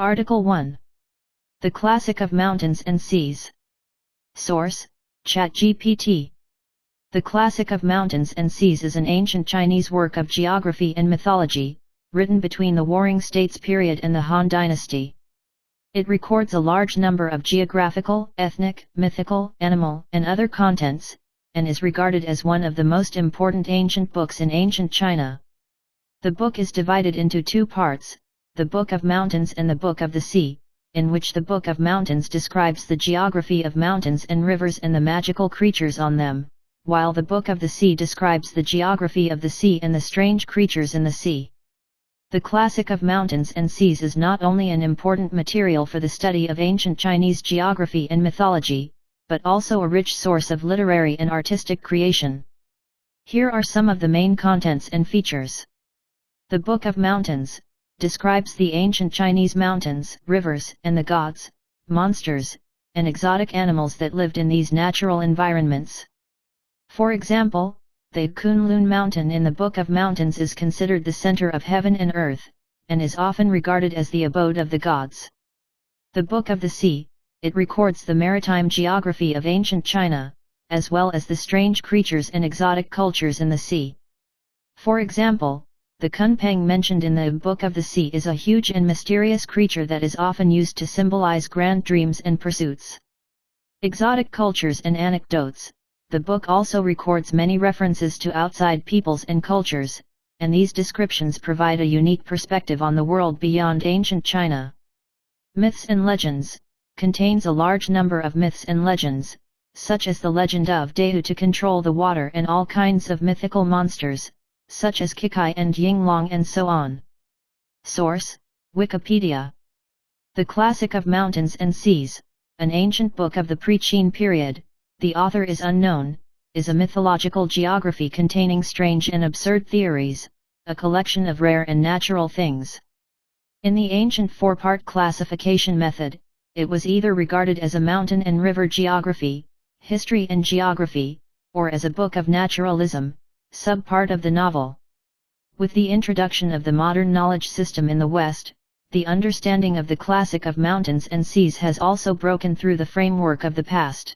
Article 1. The Classic of Mountains and Seas. Source: ChatGPT. The Classic of Mountains and Seas is an ancient Chinese work of geography and mythology, written between the Warring States period and the Han Dynasty. It records a large number of geographical, ethnic, mythical, animal, and other contents, and is regarded as one of the most important ancient books in ancient China. The book is divided into two parts, the Book of Mountains and the Book of the Sea, in which the Book of Mountains describes the geography of mountains and rivers and the magical creatures on them, while the Book of the Sea describes the geography of the sea and the strange creatures in the sea. The Classic of Mountains and Seas is not only an important material for the study of ancient Chinese geography and mythology, but also a rich source of literary and artistic creation. Here are some of the main contents and features. The Book of Mountains describes the ancient Chinese mountains, rivers, and the gods, monsters, and exotic animals that lived in these natural environments. For example, the Kunlun Mountain in the Book of Mountains is considered the center of heaven and earth, and is often regarded as the abode of the gods. The Book of the Sea, it records the maritime geography of ancient China, as well as the strange creatures and exotic cultures in the sea. For example, the Kunpeng mentioned in the Book of the Sea is a huge and mysterious creature that is often used to symbolize grand dreams and pursuits. Exotic cultures and anecdotes. The book also records many references to outside peoples and cultures, and these descriptions provide a unique perspective on the world beyond ancient China. Myths and Legends contains a large number of myths and legends, such as the legend of Dehu to control the water and all kinds of mythical monsters, such as Kikai and Yinglong and so on. Source: Wikipedia. The Classic of Mountains and Seas, an ancient book of the pre-Qin period, the author is unknown, is a mythological geography containing strange and absurd theories, a collection of rare and natural things. In the ancient four-part classification method, it was either regarded as a mountain and river geography, history and geography, or as a book of naturalism, subpart of the novel. With the introduction of the modern knowledge system in the West, the understanding of the Classic of Mountains and Seas has also broken through the framework of the past.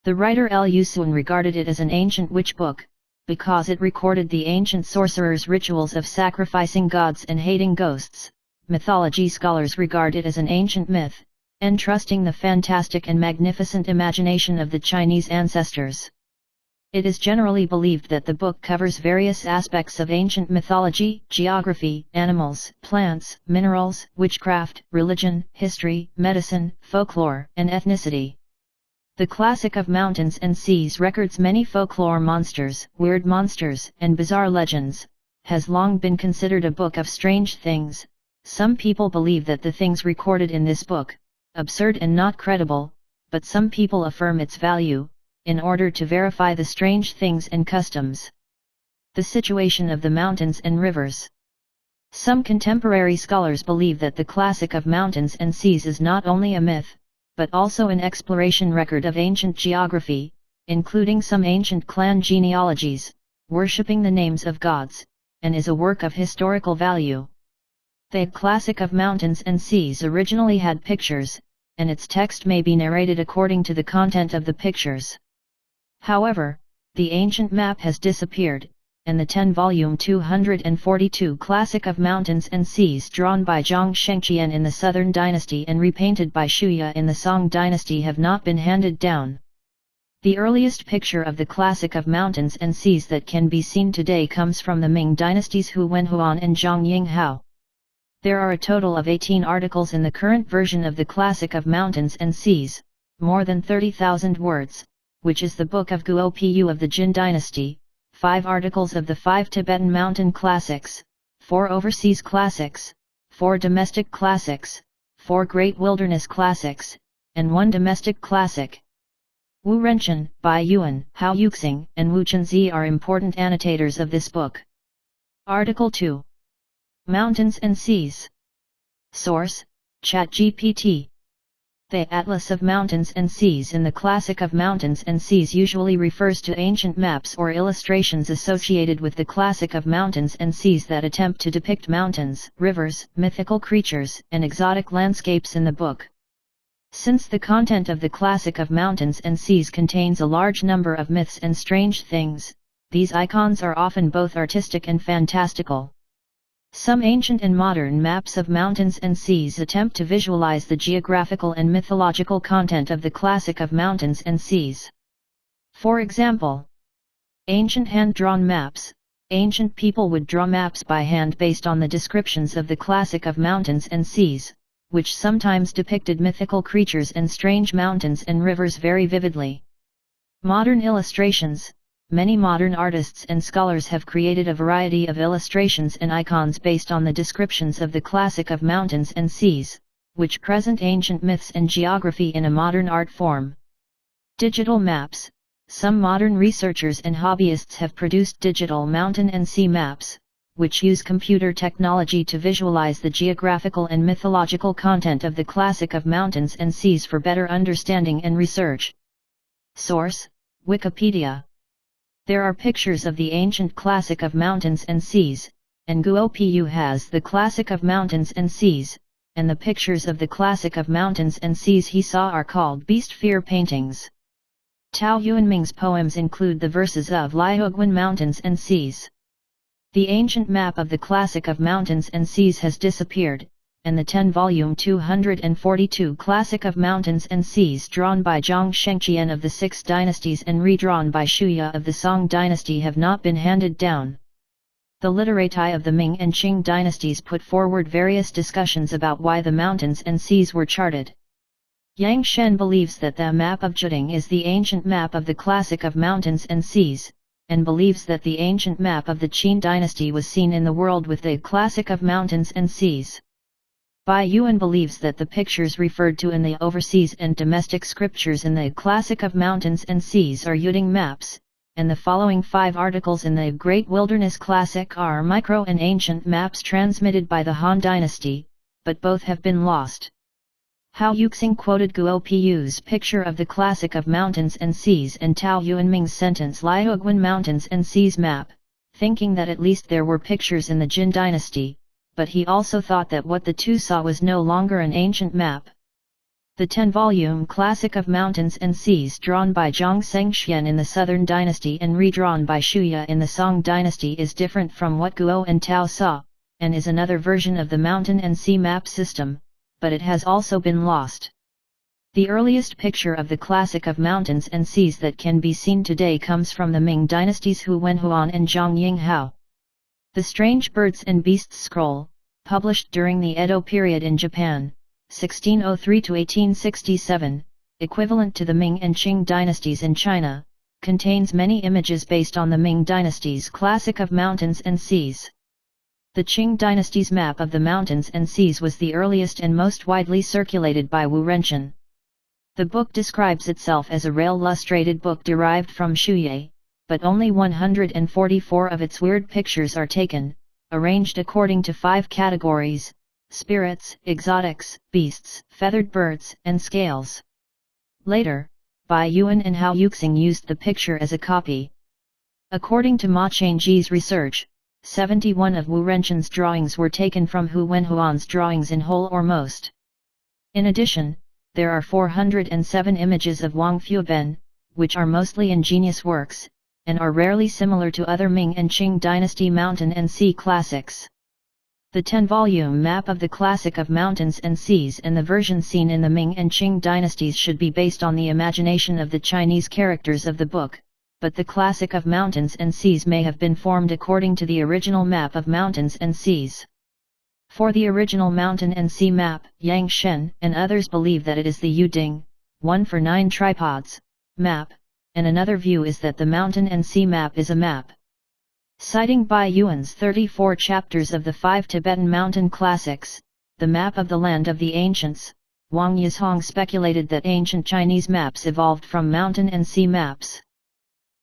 The writer Liu Sun regarded it as an ancient witch book, because it recorded the ancient sorcerers' rituals of sacrificing gods and hating ghosts. Mythology scholars regard it as an ancient myth, entrusting the fantastic and magnificent imagination of the Chinese ancestors. It is generally believed that the book covers various aspects of ancient mythology, geography, animals, plants, minerals, witchcraft, religion, history, medicine, folklore, and ethnicity. The Classic of Mountains and Seas records many folklore monsters, weird monsters, and bizarre legends, has long been considered a book of strange things. Some people believe that the things recorded in this book, absurd and not credible, but some people affirm its value, in order to verify the strange things and customs. The situation of the mountains and rivers. Some contemporary scholars believe that the Classic of Mountains and Seas is not only a myth, but also an exploration record of ancient geography, including some ancient clan genealogies, worshipping the names of gods, and is a work of historical value. The Classic of Mountains and Seas originally had pictures, and its text may be narrated according to the content of the pictures. However, the ancient map has disappeared, and the 10-volume 242 Classic of Mountains and Seas drawn by Zhang Shengqian in the Southern Dynasty and repainted by Shuya in the Song Dynasty have not been handed down. The earliest picture of the Classic of Mountains and Seas that can be seen today comes from the Ming Dynasty's Hu Wenhuan and Zhang Yinghao. There are a total of 18 articles in the current version of the Classic of Mountains and Seas, more than 30,000 words, which is the Book of Guopu of the Jin Dynasty, 5 articles of the 5 Tibetan mountain classics, 4 overseas classics, 4 domestic classics, 4 great wilderness classics, and 1 domestic classic. Wu Renchen, Bai Yuan, Hao Yuxing, and Wu Chenzi are important annotators of this book. Article 2. Mountains and Seas. Source: ChatGPT. The Atlas of Mountains and Seas in the Classic of Mountains and Seas usually refers to ancient maps or illustrations associated with the Classic of Mountains and Seas that attempt to depict mountains, rivers, mythical creatures, and exotic landscapes in the book. Since the content of the Classic of Mountains and Seas contains a large number of myths and strange things, these icons are often both artistic and fantastical. Some ancient and modern maps of mountains and seas attempt to visualize the geographical and mythological content of the Classic of Mountains and Seas. For example, ancient hand-drawn maps. Ancient people would draw maps by hand based on the descriptions of the Classic of Mountains and Seas, which sometimes depicted mythical creatures and strange mountains and rivers very vividly. Modern illustrations. Many modern artists and scholars have created a variety of illustrations and icons based on the descriptions of the Classic of Mountains and Seas, which present ancient myths and geography in a modern art form. Digital maps. Some modern researchers and hobbyists have produced digital mountain and sea maps, which use computer technology to visualize the geographical and mythological content of the Classic of Mountains and Seas for better understanding and research. Source: Wikipedia. There are pictures of the ancient Classic of Mountains and Seas, and Guopu has the Classic of Mountains and Seas, and the pictures of the Classic of Mountains and Seas he saw are called Beast Fear paintings. Tao Yuanming's poems include the verses of Liuguan Mountains and Seas. The ancient map of the Classic of Mountains and Seas has disappeared, and the 10-volume 242 Classic of Mountains and Seas drawn by Zhang Shengqian of the Six Dynasties and redrawn by Shuya of the Song Dynasty have not been handed down. The literati of the Ming and Qing dynasties put forward various discussions about why the mountains and seas were charted. Yang Shen believes that the map of Juding is the ancient map of the Classic of Mountains and Seas, and believes that the ancient map of the Qin dynasty was seen in the world with the Classic of Mountains and Seas. Bai Yuan believes that the pictures referred to in the overseas and domestic scriptures in the Classic of Mountains and Seas are Yuding maps, and the following 5 articles in the Great Wilderness Classic are micro and ancient maps transmitted by the Han Dynasty, but both have been lost. Hao Yuxing quoted Guo Pu's picture of the Classic of Mountains and Seas and Tao Yuanming's sentence Liuguan Mountains and Seas map, thinking that at least there were pictures in the Jin Dynasty, but he also thought that what the two saw was no longer an ancient map. The 10-volume Classic of Mountains and Seas drawn by Zhang Shengqian in the Southern Dynasty and redrawn by Shuya in the Song Dynasty is different from what Guo and Tao saw, and is another version of the mountain and sea map system, but it has also been lost. The earliest picture of the Classic of Mountains and Seas that can be seen today comes from the Ming Dynasty's Hu Wenhuan and Zhang Yinghao. The Strange Birds and Beasts Scroll, published during the Edo period in Japan, 1603 to 1867, equivalent to the Ming and Qing dynasties in China, contains many images based on the Ming dynasty's Classic of Mountains and Seas. The Qing dynasty's map of the mountains and seas was the earliest and most widely circulated by Wu Renchen. The book describes itself as a rail-illustrated book derived from Shuye, but only 144 of its weird pictures are taken, arranged according to 5 categories: spirits, exotics, beasts, feathered birds, and scales. Later, Bai Yuan and Hao Yuxing used the picture as a copy. According to Ma Changji's research, 71 of Wu Renchen's drawings were taken from Hu Wenhuan's drawings in whole or most. In addition, there are 407 images of Wang Fueben, which are mostly ingenious works, and are rarely similar to other Ming and Qing dynasty mountain and sea classics. The 10-volume map of the Classic of Mountains and Seas and the version seen in the Ming and Qing dynasties should be based on the imagination of the Chinese characters of the book, but the Classic of Mountains and Seas may have been formed according to the original map of mountains and seas. For the original mountain and sea map, Yang Shen and others believe that it is the Yuding, 1 for 9 tripods, map, and another view is that the mountain and sea map is a map. Citing Bai Yuan's 34 chapters of the 5 Tibetan mountain classics, the map of the land of the ancients, Wang Yizhong speculated that ancient Chinese maps evolved from mountain and sea maps.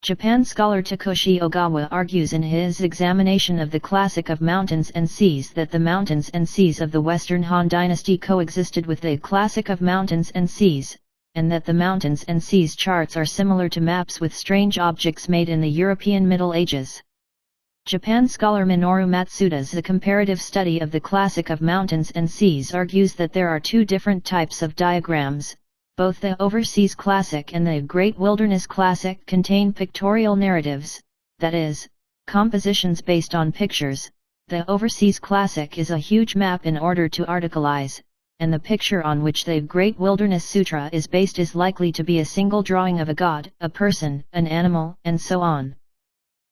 Japan scholar Takeshi Ogawa argues in his examination of the Classic of Mountains and Seas that the mountains and seas of the Western Han Dynasty coexisted with the Classic of Mountains and Seas, and that the mountains and seas charts are similar to maps with strange objects made in the European Middle Ages. Japan scholar Minoru Matsuda's The Comparative Study of the Classic of Mountains and Seas argues that there are two different types of diagrams. Both the Overseas Classic and the Great Wilderness Classic contain pictorial narratives, that is, compositions based on pictures. The Overseas Classic is a huge map in order to articleize, and the picture on which the Great Wilderness Sutra is based is likely to be a single drawing of a god, a person, an animal, and so on.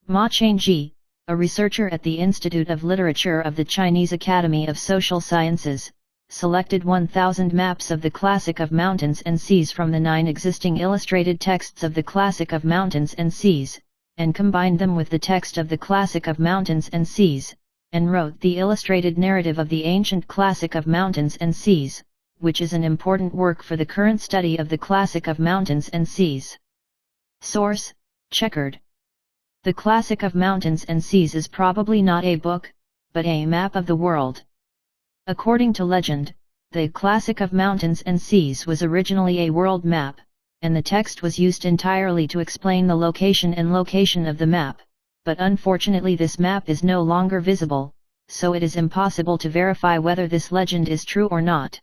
Ma Changji, a researcher at the Institute of Literature of the Chinese Academy of Social Sciences, selected 1,000 maps of the Classic of Mountains and Seas from the 9 existing illustrated texts of the Classic of Mountains and Seas, and combined them with the text of the Classic of Mountains and Seas, and wrote the illustrated narrative of the ancient Classic of Mountains and Seas, which is an important work for the current study of the Classic of Mountains and Seas. Source: Checkered. The Classic of Mountains and Seas is probably not a book, but a map of the world. According to legend, the Classic of Mountains and Seas was originally a world map, and the text was used entirely to explain the location of the map, but unfortunately this map is no longer visible, so it is impossible to verify whether this legend is true or not.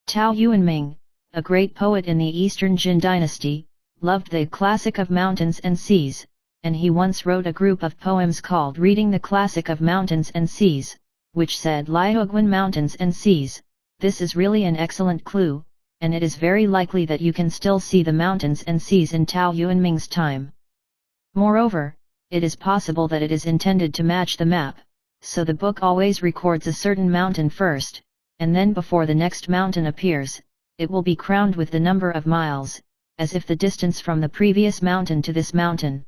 Tao Yuanming, a great poet in the Eastern Jin dynasty, loved the Classic of Mountains and Seas, and he once wrote a group of poems called Reading the Classic of Mountains and Seas, which said Liuguan Mountains and Seas. This is really an excellent clue, and it is very likely that you can still see the mountains and seas in Tao Yuanming's time. Moreover, it is possible that it is intended to match the map, so the book always records a certain mountain first, and then before the next mountain appears, it will be crowned with the number of miles, as if the distance from the previous mountain to this mountain.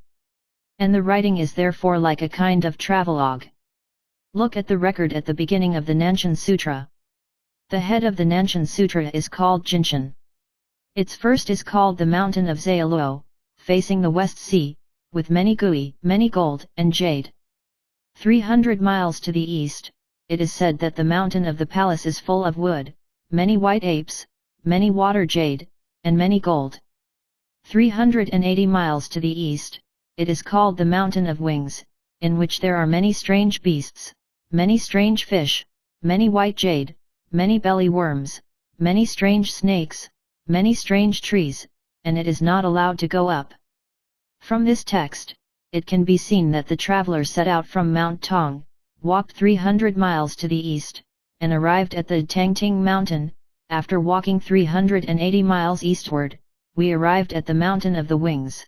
And the writing is therefore like a kind of travelogue. Look at the record at the beginning of the Nanshan Sutra. The head of the Nanshan Sutra is called Jinshan. Its first is called the Mountain of Zayuluo, facing the West Sea, with many gui, many gold and jade. 300 miles to the east, it is said that the Mountain of the Palace is full of wood, many white apes, many water jade, and many gold. 380 miles to the east, it is called the Mountain of Wings, in which there are many strange beasts, many strange fish, many white jade, many belly worms, many strange snakes, many strange trees, and it is not allowed to go up. From this text, it can be seen that the traveler set out from Mount Tong, walked 300 miles to the east, and arrived at the Tangting Mountain. After walking 380 miles eastward, we arrived at the Mountain of the Wings.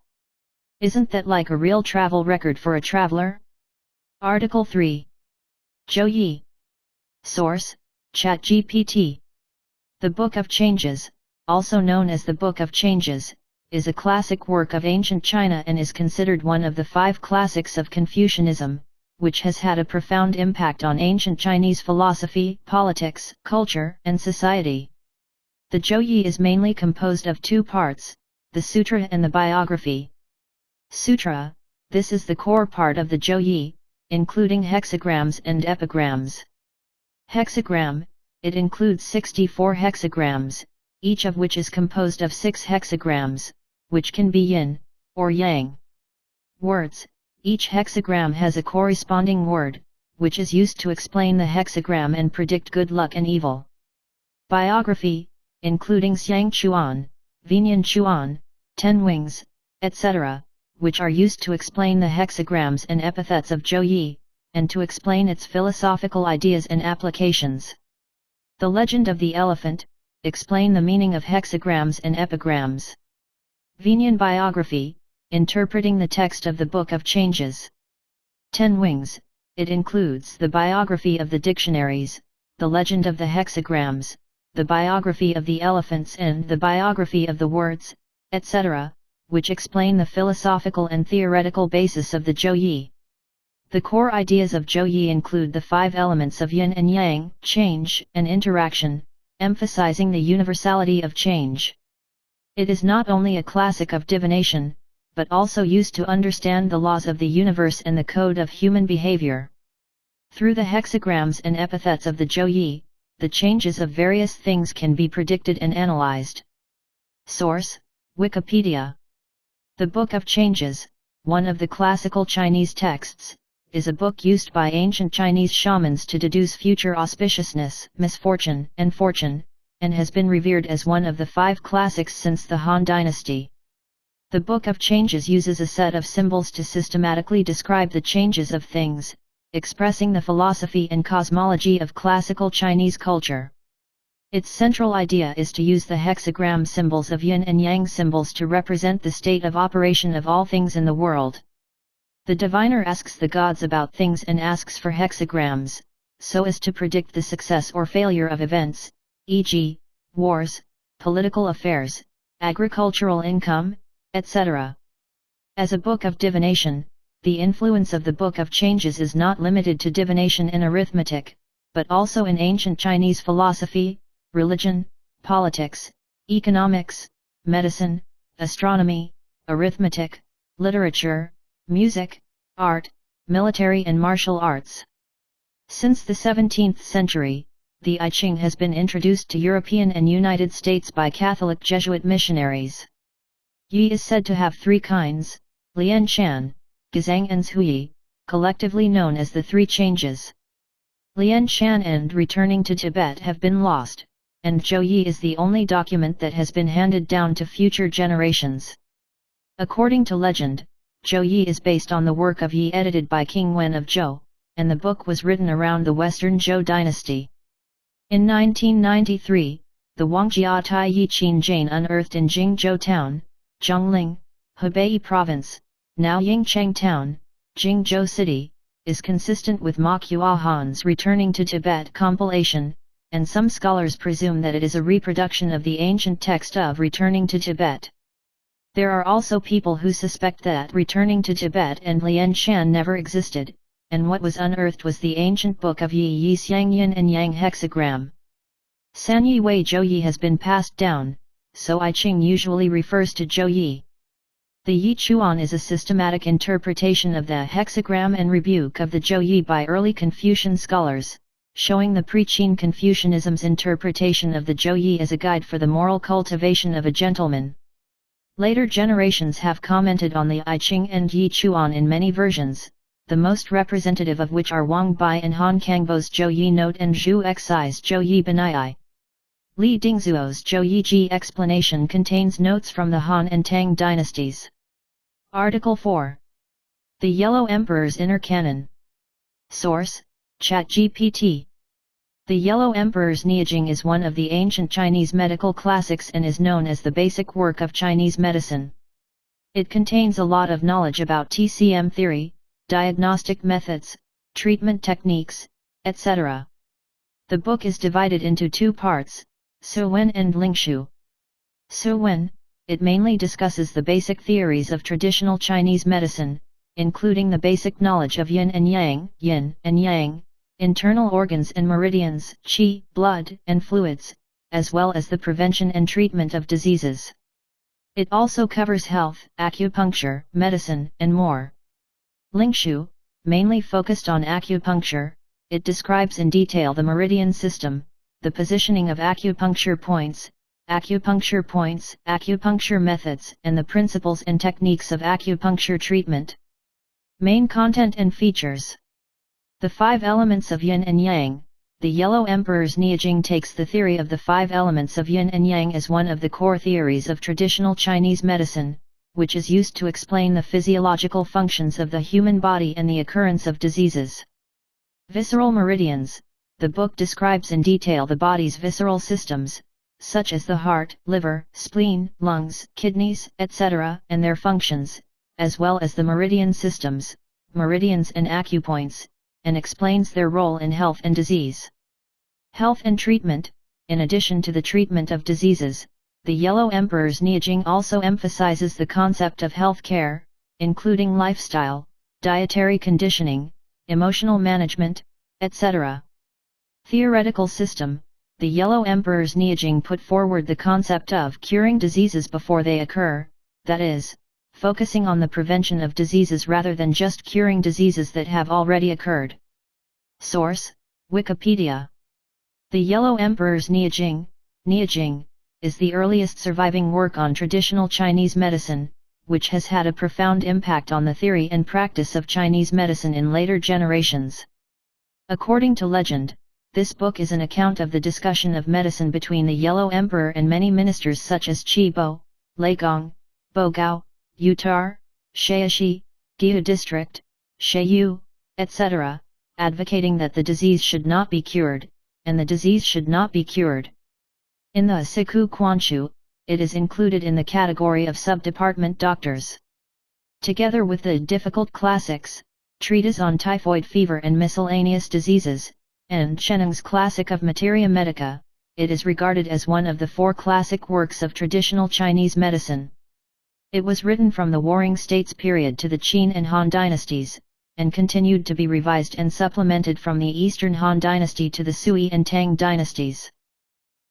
Isn't that like a real travel record for a traveler? Article 3. Zhou Yi. Source: ChatGPT. The Book of Changes, also known as the Book of Changes, is a classic work of ancient China and is considered one of the 5 classics of Confucianism, which has had a profound impact on ancient Chinese philosophy, politics, culture, and society. The Zhou Yi is mainly composed of 2 parts, the Sutra and the biography. Sutra: this is the core part of the Zhou Yi, including hexagrams and epigrams. Hexagram: it includes 64 hexagrams, each of which is composed of 6 hexagrams, which can be yin, or yang. Words: each hexagram has a corresponding word, which is used to explain the hexagram and predict good luck and evil. Biography, including Xiang Chuan, Vinian Chuan, Ten Wings, etc., which are used to explain the hexagrams and epithets of Zhou Yi, and to explain its philosophical ideas and applications. The Legend of the Elephant, explain the meaning of hexagrams and epigrams. Vinian biography, interpreting the text of the Book of Changes. Ten Wings, it includes the biography of the dictionaries, the legend of the hexagrams, the biography of the elephants and the biography of the words, etc., which explain the philosophical and theoretical basis of the Zhou Yi. The core ideas of Zhou Yi include the 5 elements of yin and yang, change and interaction, emphasizing the universality of change. It is not only a classic of divination, but also used to understand the laws of the universe and the code of human behavior. Through the hexagrams and epithets of the Zhouyi, the changes of various things can be predicted and analyzed. Source: Wikipedia. The Book of Changes, one of the classical Chinese texts, is a book used by ancient Chinese shamans to deduce future auspiciousness, misfortune, and fortune, and has been revered as one of the 5 classics since the Han Dynasty. The Book of Changes uses a set of symbols to systematically describe the changes of things, expressing the philosophy and cosmology of classical Chinese culture. Its central idea is to use the hexagram symbols of yin and yang symbols to represent the state of operation of all things in the world. The diviner asks the gods about things and asks for hexagrams, so as to predict the success or failure of events, e.g., wars, political affairs, agricultural income, etc. As a book of divination, the influence of the Book of Changes is not limited to divination in arithmetic, but also in ancient Chinese philosophy, religion, politics, economics, medicine, astronomy, arithmetic, literature, music, art, military and martial arts. Since the 17th century, the I Ching has been introduced to European and United States by Catholic Jesuit missionaries. Yi is said to have 3 kinds: Lian Shan, Gazang and Zhuyi, collectively known as the 3 changes. Lian Shan and returning to Tibet have been lost, and Zhouyi is the only document that has been handed down to future generations. According to legend, Zhouyi is based on the work of Yi edited by King Wen of Zhou, and the book was written around the Western Zhou dynasty. In 1993, the Wangjia Tai Yi Qin Jane unearthed in Jingzhou Town, Zhongling, Hebei Province, now Yingcheng Town, Jingzhou City, is consistent with Ma Han's Returning to Tibet compilation, and some scholars presume that it is a reproduction of the ancient text of Returning to Tibet. There are also people who suspect that Returning to Tibet and Lian Shan never existed, and what was unearthed was the ancient book of Yi Xiang Yin and Yang hexagram. Sanyi Wei Zhouyi has been passed down, so I Ching usually refers to Zhouyi. The Yi Chuan is a systematic interpretation of the hexagram and rebuke of the Zhouyi by early Confucian scholars, showing the pre-Qin Confucianism's interpretation of the Zhouyi as a guide for the moral cultivation of a gentleman. Later generations have commented on the I Ching and Yi Chuan in many versions, the most representative of which are Wang Bai and Han Kangbo's Zhouyi Note and Zhu Xi's Zhouyi Benai. Li Dingzuo's Zhouyi Ji explanation contains notes from the Han and Tang dynasties. Article 4. The Yellow Emperor's Inner Canon. Source: ChatGPT. The Yellow Emperor's Neijing is one of the ancient Chinese medical classics and is known as the basic work of Chinese medicine. It contains a lot of knowledge about TCM theory, diagnostic methods, treatment techniques, etc. The book is divided into 2 parts, Suwen and Lingshu. Suwen, it mainly discusses the basic theories of traditional Chinese medicine, including the basic knowledge of yin and yang, internal organs and meridians, qi, blood, and fluids, as well as the prevention and treatment of diseases. It also covers health, acupuncture, medicine, and more. Lingshu, mainly focused on acupuncture, it describes in detail the meridian system, the positioning of acupuncture points, acupuncture methods, and the principles and techniques of acupuncture treatment. Main content and features. The 5 elements of yin and yang. The Yellow Emperor's Neijing takes the theory of the 5 elements of yin and yang as one of the core theories of traditional Chinese medicine, which is used to explain the physiological functions of the human body and the occurrence of diseases. Visceral meridians. The book describes in detail the body's visceral systems, such as the heart, liver, spleen, lungs, kidneys, etc., and their functions, as well as the meridian systems, meridians and acupoints, and explains their role in health and disease. Health and treatment. In addition to the treatment of diseases, the Yellow Emperor's Neijing also emphasizes the concept of health care, including lifestyle, dietary conditioning, emotional management, etc. Theoretical system. The Yellow Emperor's Neijing put forward the concept of curing diseases before they occur, that is, focusing on the prevention of diseases rather than just curing diseases that have already occurred. Source: Wikipedia. The Yellow Emperor's Neijing, is the earliest surviving work on traditional Chinese medicine, which has had a profound impact on the theory and practice of Chinese medicine in later generations. According to legend, this book is an account of the discussion of medicine between the Yellow Emperor and many ministers such as Qi Bo, Lei Gong, Bo Gao, Yu Tar, Shaoxi, Gihu District, Sheiyu, etc., advocating that the disease should not be cured, and the disease should not be cured. In the Siku Quanchu, it is included in the category of sub-department doctors. Together with the difficult classics, Treatise on Typhoid Fever and Miscellaneous Diseases, and Shennong's Classic of Materia Medica, it is regarded as one of the 4 classic works of traditional Chinese medicine. It was written from the Warring States period to the Qin and Han dynasties, and continued to be revised and supplemented from the Eastern Han dynasty to the Sui and Tang dynasties.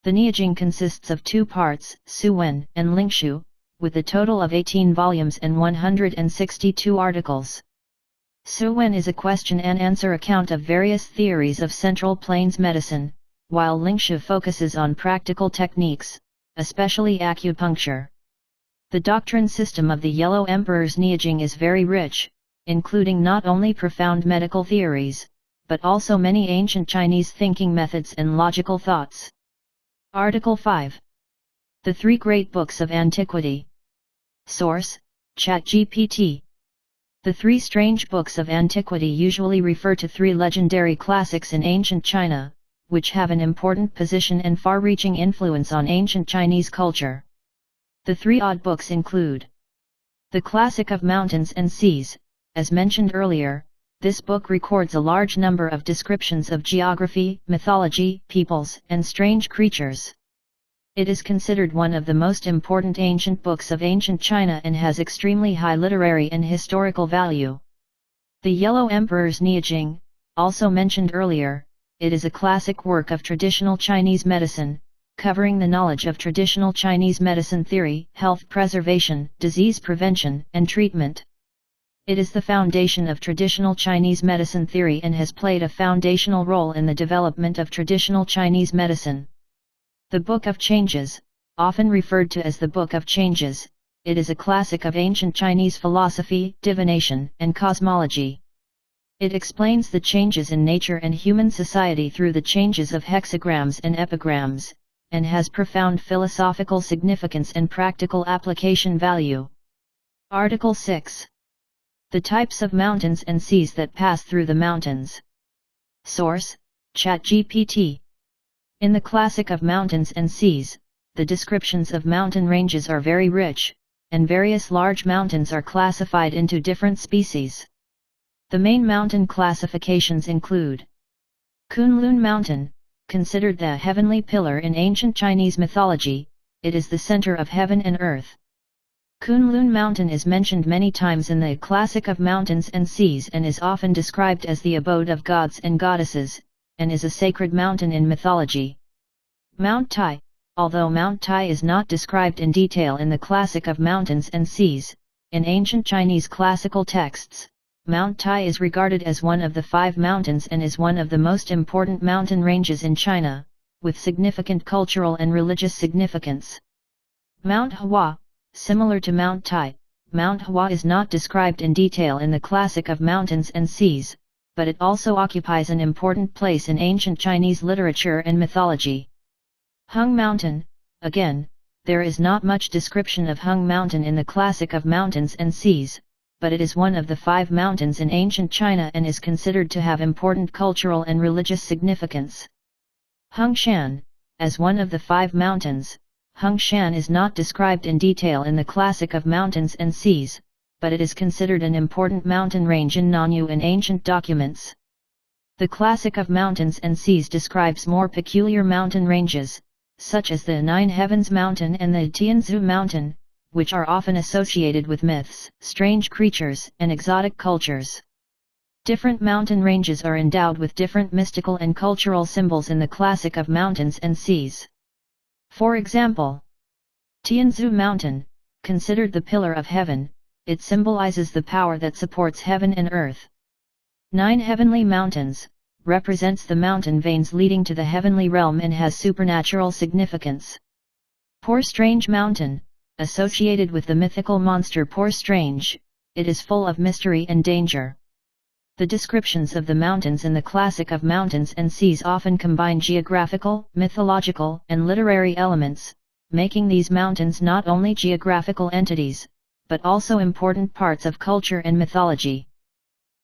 The Neijing consists of 2 parts, Suwen and Lingshu, with a total of 18 volumes and 162 articles. Suwen is a question-and-answer account of various theories of Central Plains medicine, while Lingshu focuses on practical techniques, especially acupuncture. The doctrine system of the Yellow Emperor's Neijing is very rich, including not only profound medical theories, but also many ancient Chinese thinking methods and logical thoughts. Article 5. The 3 Great Books of Antiquity. Source: ChatGPT. The 3 strange books of antiquity usually refer to 3 legendary classics in ancient China, which have an important position and far-reaching influence on ancient Chinese culture. The 3 odd books include the Classic of Mountains and Seas. As mentioned earlier, this book records a large number of descriptions of geography, mythology, peoples, and strange creatures. It is considered one of the most important ancient books of ancient China and has extremely high literary and historical value. The Yellow Emperor's Neijing, also mentioned earlier, it is a classic work of traditional Chinese medicine, covering the knowledge of traditional Chinese medicine theory, health preservation, disease prevention, and treatment. It is the foundation of traditional Chinese medicine theory and has played a foundational role in the development of traditional Chinese medicine. The Book of Changes, often referred to as the Book of Changes, it is a classic of ancient Chinese philosophy, divination, and cosmology. It explains the changes in nature and human society through the changes of hexagrams and epigrams, and has profound philosophical significance and practical application value. Article 6. The Types of Mountains and Seas that Pass Through the Mountains. Source: ChatGPT. In the Classic of Mountains and Seas, the descriptions of mountain ranges are very rich, and various large mountains are classified into different species. The main mountain classifications include Kunlun Mountain, considered the heavenly pillar in ancient Chinese mythology, it is the center of heaven and earth. Kunlun Mountain is mentioned many times in the Classic of Mountains and Seas and is often described as the abode of gods and goddesses, and is a sacred mountain in mythology. Mount Tai, although Mount Tai is not described in detail in the Classic of Mountains and Seas, in ancient Chinese classical texts, Mount Tai is regarded as one of the 5 mountains and is one of the most important mountain ranges in China, with significant cultural and religious significance. Mount Hua, similar to Mount Tai, Mount Hua is not described in detail in the Classic of Mountains and Seas, but it also occupies an important place in ancient Chinese literature and mythology. Hung Mountain, again, there is not much description of Hung Mountain in the Classic of Mountains and Seas, but it is one of the 5 mountains in ancient China and is considered to have important cultural and religious significance. Hung Shan, as one of the 5 mountains, Hung Shan is not described in detail in the Classic of Mountains and Seas, but it is considered an important mountain range in Nanyu in ancient documents. The Classic of Mountains and Seas describes more peculiar mountain ranges, such as the 9 Heavens Mountain and the Tianzu Mountain, which are often associated with myths, strange creatures, and exotic cultures. Different mountain ranges are endowed with different mystical and cultural symbols in the Classic of Mountains and Seas. For example, Tianzu Mountain, considered the pillar of heaven, it symbolizes the power that supports heaven and earth. 9 Heavenly Mountains, represents the mountain veins leading to the heavenly realm and has supernatural significance. Poor Strange Mountain, associated with the mythical monster Poor Strange, it is full of mystery and danger. The descriptions of the mountains in the classic of mountains and seas often combine geographical, mythological, and literary elements, making these mountains not only geographical entities, but also important parts of culture and mythology.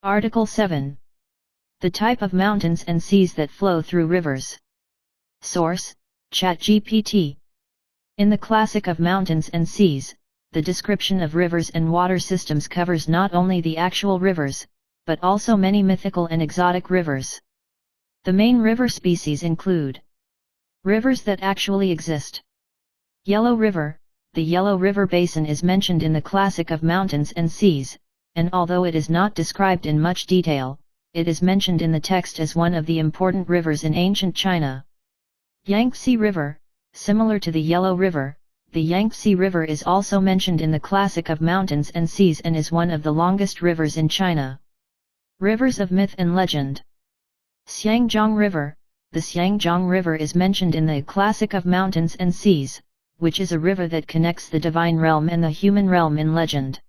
Article 7. The type of mountains and seas that flow through rivers. Source: ChatGPT. In the classic of mountains and seas, the description of rivers and water systems covers not only the actual rivers, but also many mythical and exotic rivers. The main river species include rivers that actually exist. Yellow River. The Yellow River Basin is mentioned in the classic of mountains and seas, and although it is not described in much detail, it is mentioned in the text as one of the important rivers in ancient China. Yangtze River. Similar to the Yellow River, the Yangtze River is also mentioned in the classic of mountains and seas and is one of the longest rivers in China. Rivers of myth and legend. Xiangjiang River. The Xiangjiang River is mentioned in the classic of mountains and seas, which is a river that connects the divine realm and the human realm in legend.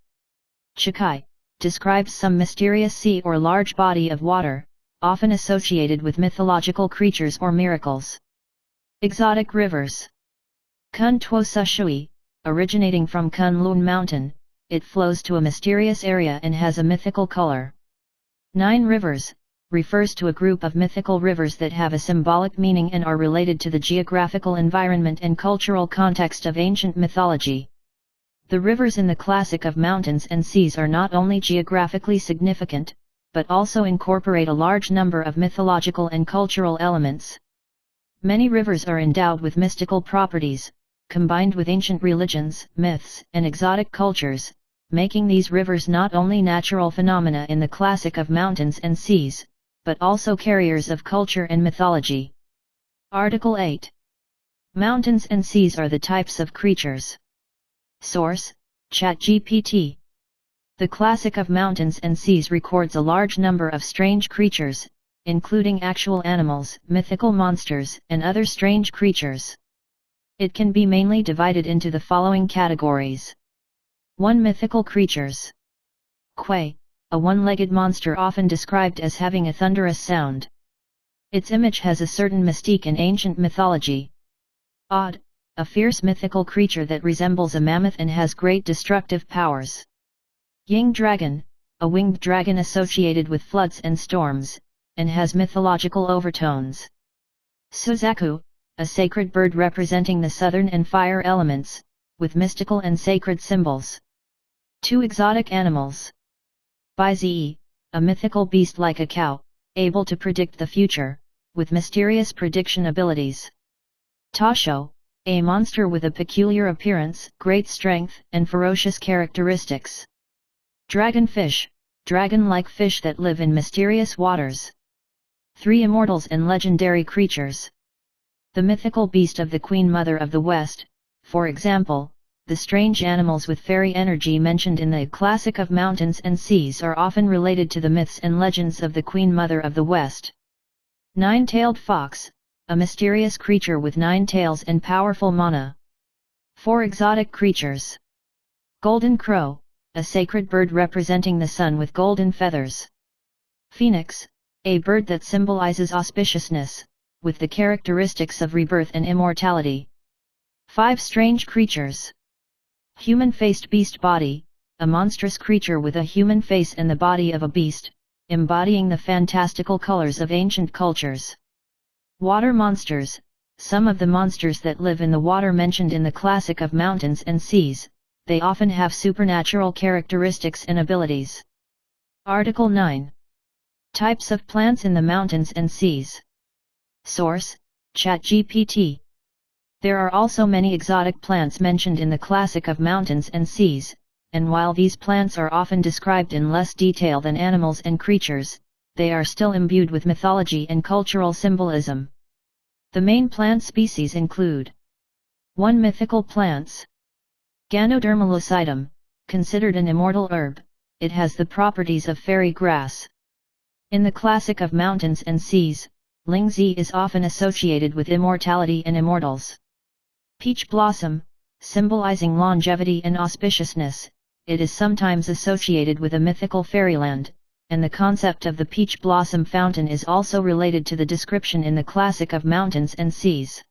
Chikai describes some mysterious sea or large body of water, often associated with mythological creatures or miracles. Exotic rivers. Kun Tuo Sa Shui, originating from Kunlun Mountain, it flows to a mysterious area and has a mythical color. 9 Rivers, refers to a group of mythical rivers that have a symbolic meaning and are related to the geographical environment and cultural context of ancient mythology. The rivers in the classic of mountains and seas are not only geographically significant, but also incorporate a large number of mythological and cultural elements. Many rivers are endowed with mystical properties, combined with ancient religions, myths, and exotic cultures, making these rivers not only natural phenomena in the classic of mountains and seas, but also carriers of culture and mythology. Article 8. Mountains and seas are the types of creatures. Source: ChatGPT. The classic of mountains and seas records a large number of strange creatures, including actual animals, mythical monsters, and other strange creatures. It can be mainly divided into the following categories. 1. Mythical creatures. Kuei, a one-legged monster often described as having a thunderous sound. Its image has a certain mystique in ancient mythology. Odd, a fierce mythical creature that resembles a mammoth and has great destructive powers. Ying Dragon, a winged dragon associated with floods and storms, and has mythological overtones. Suzaku, a sacred bird representing the southern and fire elements, with mystical and sacred symbols. 2. Exotic animals. Baizi, a mythical beast like a cow, able to predict the future, with mysterious prediction abilities. Tasho, a monster with a peculiar appearance, great strength, and ferocious characteristics. Dragonfish, dragon-like fish that live in mysterious waters. 3. Immortals and legendary creatures. The mythical beast of the Queen Mother of the West, for example, the strange animals with fairy energy mentioned in the classic of mountains and seas are often related to the myths and legends of the Queen Mother of the West. 9-tailed fox, a mysterious creature with 9 tails and powerful mana. 4. Exotic creatures. Golden crow, a sacred bird representing the sun with golden feathers. Phoenix, a bird that symbolizes auspiciousness, with the characteristics of rebirth and immortality. 5. Strange creatures. Human-faced beast body, a monstrous creature with a human face and the body of a beast, embodying the fantastical colors of ancient cultures. Water monsters, some of the monsters that live in the water mentioned in the classic of mountains and seas, they often have supernatural characteristics and abilities. Article 9. Types of plants in the mountains and seas. Source: ChatGPT. There are also many exotic plants mentioned in the classic of mountains and seas, and while these plants are often described in less detail than animals and creatures, they are still imbued with mythology and cultural symbolism. The main plant species include 1. Mythical plants. Ganoderma lucidum, considered an immortal herb, it has the properties of fairy grass. In the classic of mountains and seas, Lingzi is often associated with immortality and immortals. Peach blossom, symbolizing longevity and auspiciousness, it is sometimes associated with a mythical fairyland, and the concept of the peach blossom fountain is also related to the description in the classic of mountains and seas.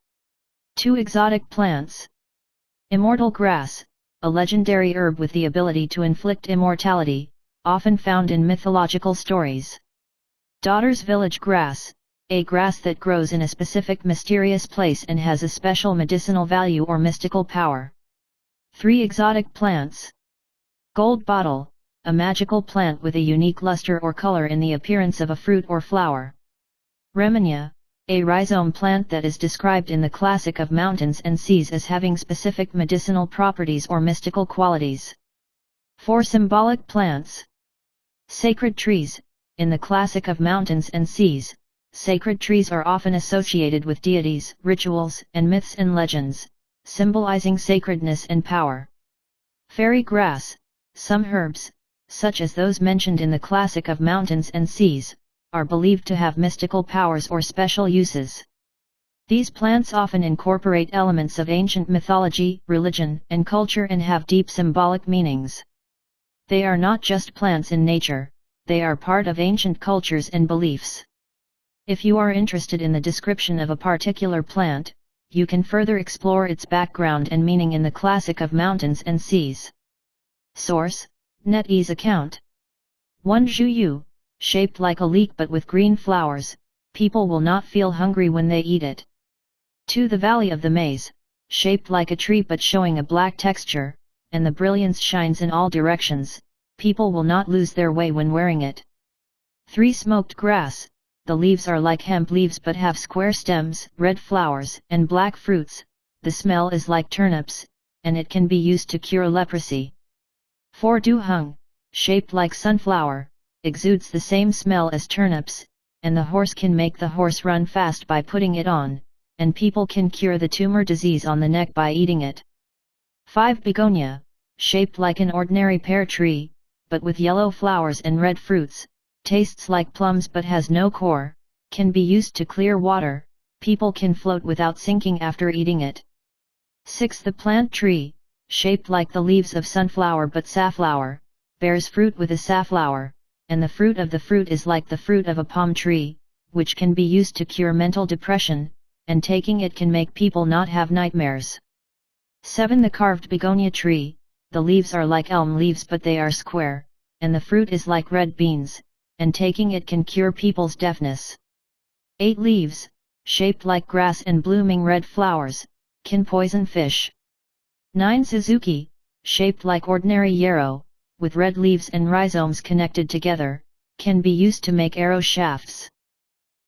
2 exotic plants. Immortal grass, a legendary herb with the ability to inflict immortality, often found in mythological stories. Daughter's village grass, a grass that grows in a specific mysterious place and has a special medicinal value or mystical power. 3 exotic plants. Gold bottle, a magical plant with a unique luster or color in the appearance of a fruit or flower. Remania, a rhizome plant that is described in the classic of mountains and seas as having specific medicinal properties or mystical qualities. 4 symbolic plants. Sacred trees, in the classic of mountains and seas, sacred trees are often associated with deities, rituals, and myths and legends, symbolizing sacredness and power. Fairy grass, some herbs, such as those mentioned in the classic of mountains and seas, are believed to have mystical powers or special uses. These plants often incorporate elements of ancient mythology, religion, and culture and have deep symbolic meanings. They are not just plants in nature, they are part of ancient cultures and beliefs. If you are interested in the description of a particular plant, you can further explore its background and meaning in the classic of mountains and seas. Source: NetEase account. 1 Zhuyu, shaped like a leek but with green flowers, people will not feel hungry when they eat it. 2 The Valley of the Maize, shaped like a tree but showing a black texture, and the brilliance shines in all directions, people will not lose their way when wearing it. 3 Smoked grass, the leaves are like hemp leaves but have square stems, red flowers, and black fruits, the smell is like turnips, and it can be used to cure leprosy. 4 Duhung, shaped like sunflower, exudes the same smell as turnips, and the horse can make the horse run fast by putting it on, and people can cure the tumor disease on the neck by eating it. 5 Begonia, shaped like an ordinary pear tree, but with yellow flowers and red fruits, tastes like plums but has no core, can be used to clear water, people can float without sinking after eating it. 6 The plant tree, shaped like the leaves of sunflower but safflower, bears fruit with a safflower, and the fruit of the fruit is like the fruit of a palm tree, which can be used to cure mental depression, and taking it can make people not have nightmares. 7 The carved begonia tree, the leaves are like elm leaves but they are square, and the fruit is like red beans, and taking it can cure people's deafness. 8 Leaves, shaped like grass and blooming red flowers, can poison fish. 9 Suzuki, shaped like ordinary yarrow, with red leaves and rhizomes connected together, can be used to make arrow shafts.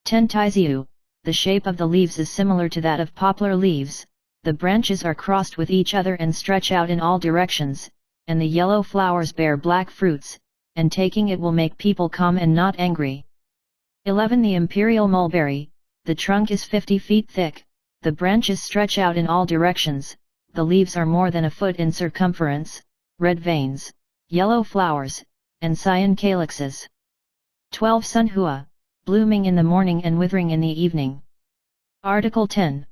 10 Taiziu, the shape of the leaves is similar to that of poplar leaves, the branches are crossed with each other and stretch out in all directions, and the yellow flowers bear black fruits, and taking it will make people calm and not angry. 11 The imperial mulberry, the trunk is 50 feet thick, the branches stretch out in all directions, the leaves are more than a foot in circumference, red veins, yellow flowers, and cyan calyxes. 12 Sunhua, blooming in the morning and withering in the evening. Article 10.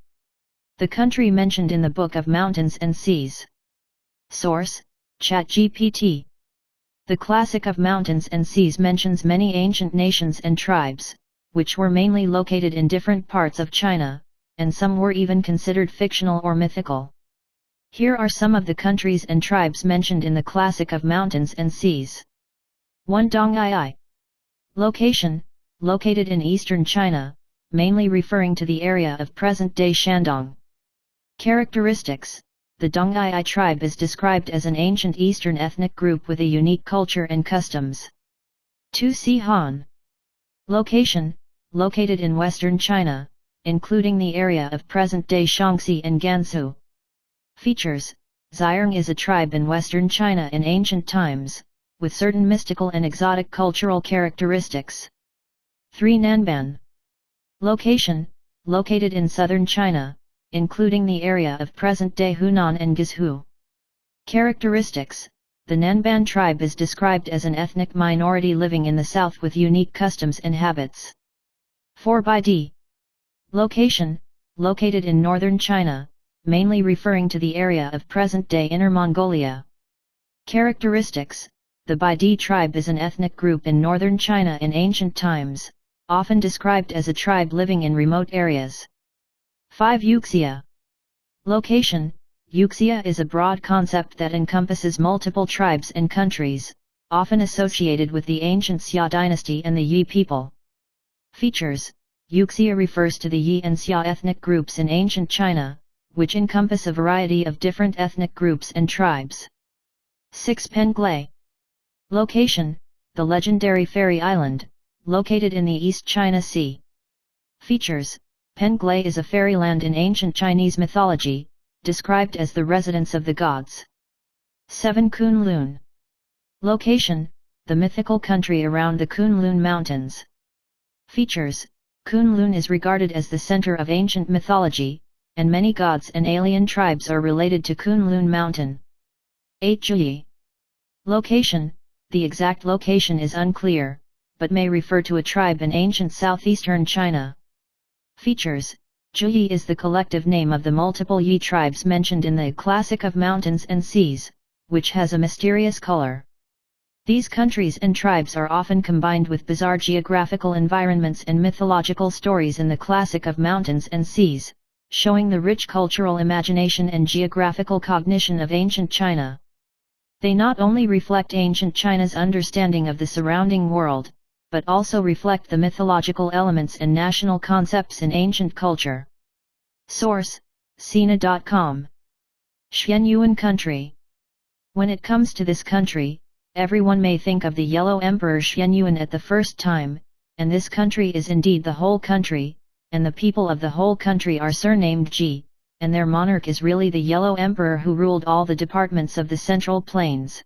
The country mentioned in the Book of Mountains and Seas. Source: ChatGPT. The Classic of Mountains and Seas mentions many ancient nations and tribes, which were mainly located in different parts of China, and some were even considered fictional or mythical. Here are some of the countries and tribes mentioned in the Classic of Mountains and Seas. 1 Donghai. Location: located in eastern China, mainly referring to the area of present-day Shandong. Characteristics: the Donghai tribe is described as an ancient eastern ethnic group with a unique culture and customs. 2 Sihan. Location: located in western China, including the area of present-day Shaanxi and Gansu. Features: Ziyang is a tribe in western China in ancient times, with certain mystical and exotic cultural characteristics. 3 Nanban. Location: located in southern China, including the area of present-day Hunan and Guizhou. Characteristics: the Nanban tribe is described as an ethnic minority living in the south with unique customs and habits. 4 by D. Location, located in northern China, mainly referring to the area of present-day Inner Mongolia. Characteristics, the Baidi tribe is an ethnic group in northern China in ancient times, often described as a tribe living in remote areas. 5 Yuxia. Location, Yuxia is a broad concept that encompasses multiple tribes and countries, often associated with the ancient Xia dynasty and the Yi people. Features, Yuxia refers to the Yi and Xia ethnic groups in ancient China, which encompass a variety of different ethnic groups and tribes. 6 Penglai. Location, the legendary fairy island, located in the East China Sea. Features, Penglai is a fairyland in ancient Chinese mythology, described as the residence of the gods. 7 Kunlun. Location, the mythical country around the Kunlun Mountains. Features, Kunlun is regarded as the center of ancient mythology, and many gods and alien tribes are related to Kunlun Mountain. 8 Juyi. Location, the exact location is unclear, but may refer to a tribe in ancient southeastern China. Features, Juyi is the collective name of the multiple Yi tribes mentioned in the Classic of Mountains and Seas, which has a mysterious color. These countries and tribes are often combined with bizarre geographical environments and mythological stories in the Classic of Mountains and Seas, showing the rich cultural imagination and geographical cognition of ancient China. They not only reflect ancient China's understanding of the surrounding world, but also reflect the mythological elements and national concepts in ancient culture. Source, Sina.com. Xuanyuan Country. When it comes to this country, everyone may think of the Yellow Emperor Xuanyuan at the first time, and this country is indeed the whole country, and the people of the whole country are surnamed Ji, and their monarch is really the Yellow Emperor who ruled all the departments of the Central Plains.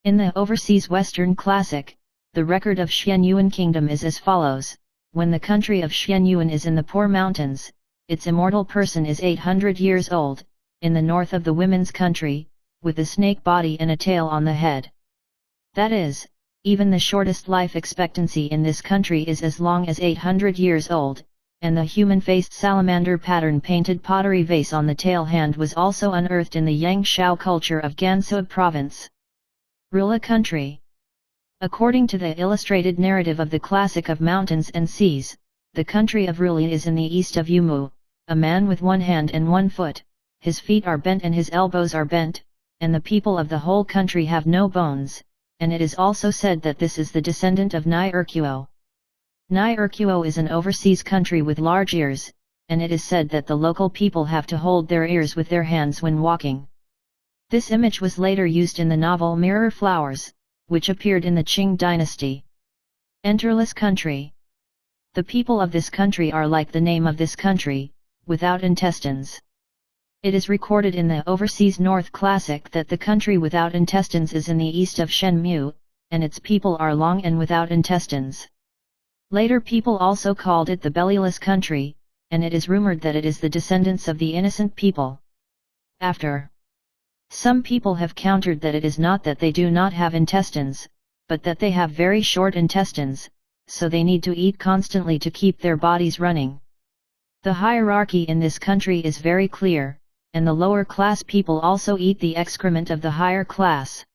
In the Overseas Western Classic, the record of Xuanyuan Kingdom is as follows: when the country of Xuanyuan is in the Poor Mountains, its immortal person is 800 years old, in the north of the women's country, with a snake body and a tail on the head. That is, even the shortest life expectancy in this country is as long as 800 years old, and the human-faced salamander pattern painted pottery vase on the tail hand was also unearthed in the Yangshao culture of Gansu Province. Rula Country. According to the illustrated narrative of the Classic of Mountains and Seas, the country of Ruli is in the east of Yumu, a man with one hand and one foot, his feet are bent and his elbows are bent, and the people of the whole country have no bones, and it is also said that this is the descendant of Nai Urquo. Nai Urquo is an overseas country with large ears, and it is said that the local people have to hold their ears with their hands when walking. This image was later used in the novel Mirror Flowers, which appeared in the Qing dynasty. Enterless Country. The people of this country are like the name of this country, without intestines. It is recorded in the Overseas North Classic that the country without intestines is in the east of Shenmu, and its people are long and without intestines. Later people also called it the Bellyless Country, and it is rumored that it is the descendants of the innocent people. After. Some people have countered that it is not that they do not have intestines, but that they have very short intestines, so they need to eat constantly to keep their bodies running. The hierarchy in this country is very clear, and the lower class people also eat the excrement of the higher class.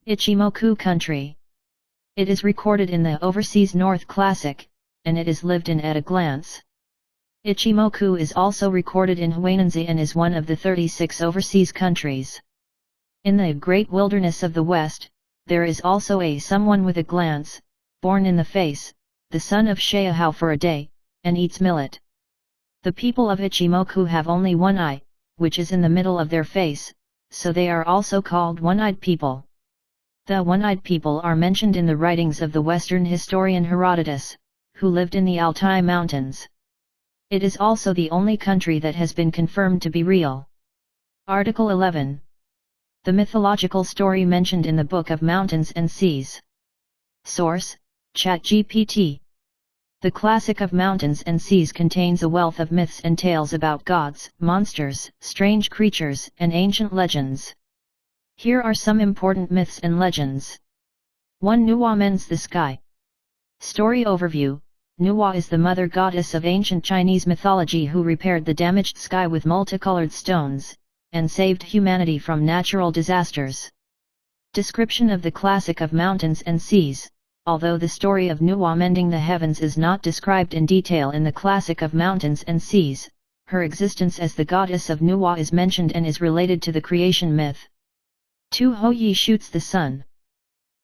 Ichimoku Country. It is recorded in the Overseas North Classic, and it is lived in at a glance. Ichimoku is also recorded in Huainanzi and is one of the 36 overseas countries. In the Great Wilderness of the West, there is also a someone with a glance, born in the face, the son of Sheahao for a day, and eats millet. The people of Ichimoku have only one eye, which is in the middle of their face, so they are also called one-eyed people. The one-eyed people are mentioned in the writings of the Western historian Herodotus, who lived in the Altai Mountains. It is also the only country that has been confirmed to be real. Article 11. The mythological story mentioned in the Book of Mountains and Seas. Source, ChatGPT. The Classic of Mountains and Seas contains a wealth of myths and tales about gods, monsters, strange creatures, and ancient legends. Here are some important myths and legends. 1. Nuwa mends the sky. Story overview. Nuwa is the mother goddess of ancient Chinese mythology who repaired the damaged sky with multicolored stones, and saved humanity from natural disasters. Description of the classic of mountains and seas. Although the story of Nuwa mending the heavens is not described in detail in the classic of mountains and seas, her existence as the goddess of Nuwa is mentioned and is related to the creation myth. 2. Hou Yi shoots the sun.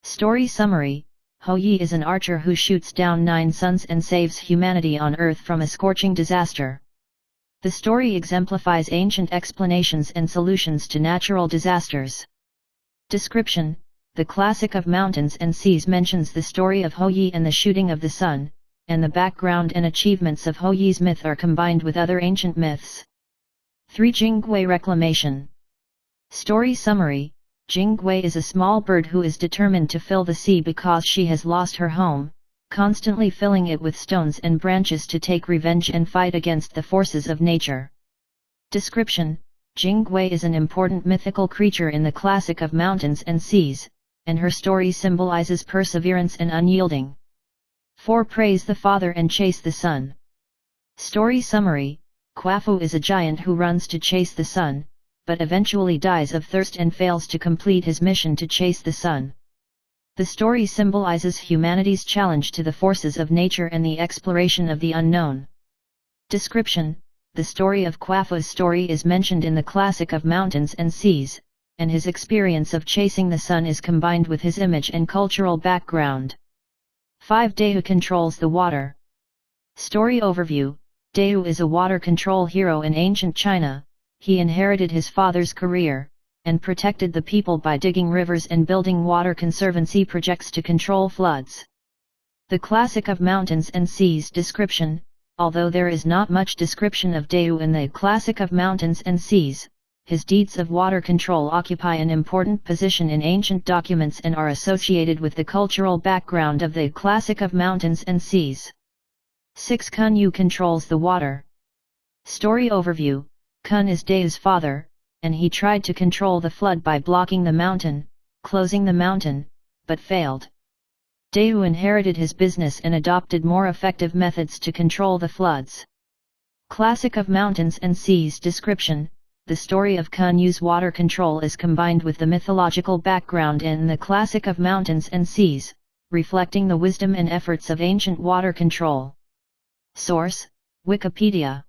Story summary. Hou Yi is an archer who shoots down 9 suns and saves humanity on earth from a scorching disaster. The story exemplifies ancient explanations and solutions to natural disasters. Description. The classic of mountains and seas mentions the story of Hou Yi and the shooting of the sun, and the background and achievements of Hou Yi's myth are combined with other ancient myths. 3. Jingui reclamation. Story summary. Jingui is a small bird who is determined to fill the sea because she has lost her home, constantly filling it with stones and branches to take revenge and fight against the forces of nature. Description. Jingui is an important mythical creature in the classic of mountains and seas, and her story symbolizes perseverance and unyielding. 4. Praise the father and chase the sun. Story summary. Quafu is a giant who runs to chase the sun, but eventually dies of thirst and fails to complete his mission to chase the sun. The story symbolizes humanity's challenge to the forces of nature and the exploration of the unknown. Description. The story of Quafu's story is mentioned in the classic of mountains and seas, and his experience of chasing the sun is combined with his image and cultural background. 5. Dehu controls the water. Story overview. Dehu is a water control hero in ancient China. He inherited his father's career, and protected the people by digging rivers and building water conservancy projects to control floods. The classic of mountains and seas description. Although there is not much description of Dehu in the classic of mountains and seas, his deeds of water control occupy an important position in ancient documents and are associated with the cultural background of the classic of mountains and seas. 6. Kun Yu controls the water. Story overview. Kun is Dehu's father, and he tried to control the flood by blocking the mountain, closing the mountain, but failed. Dehu inherited his business and adopted more effective methods to control the floods. Classic of mountains and seas description. The story of Kun Yu's water control is combined with the mythological background in the classic of mountains and seas, reflecting the wisdom and efforts of ancient water control. Source: Wikipedia.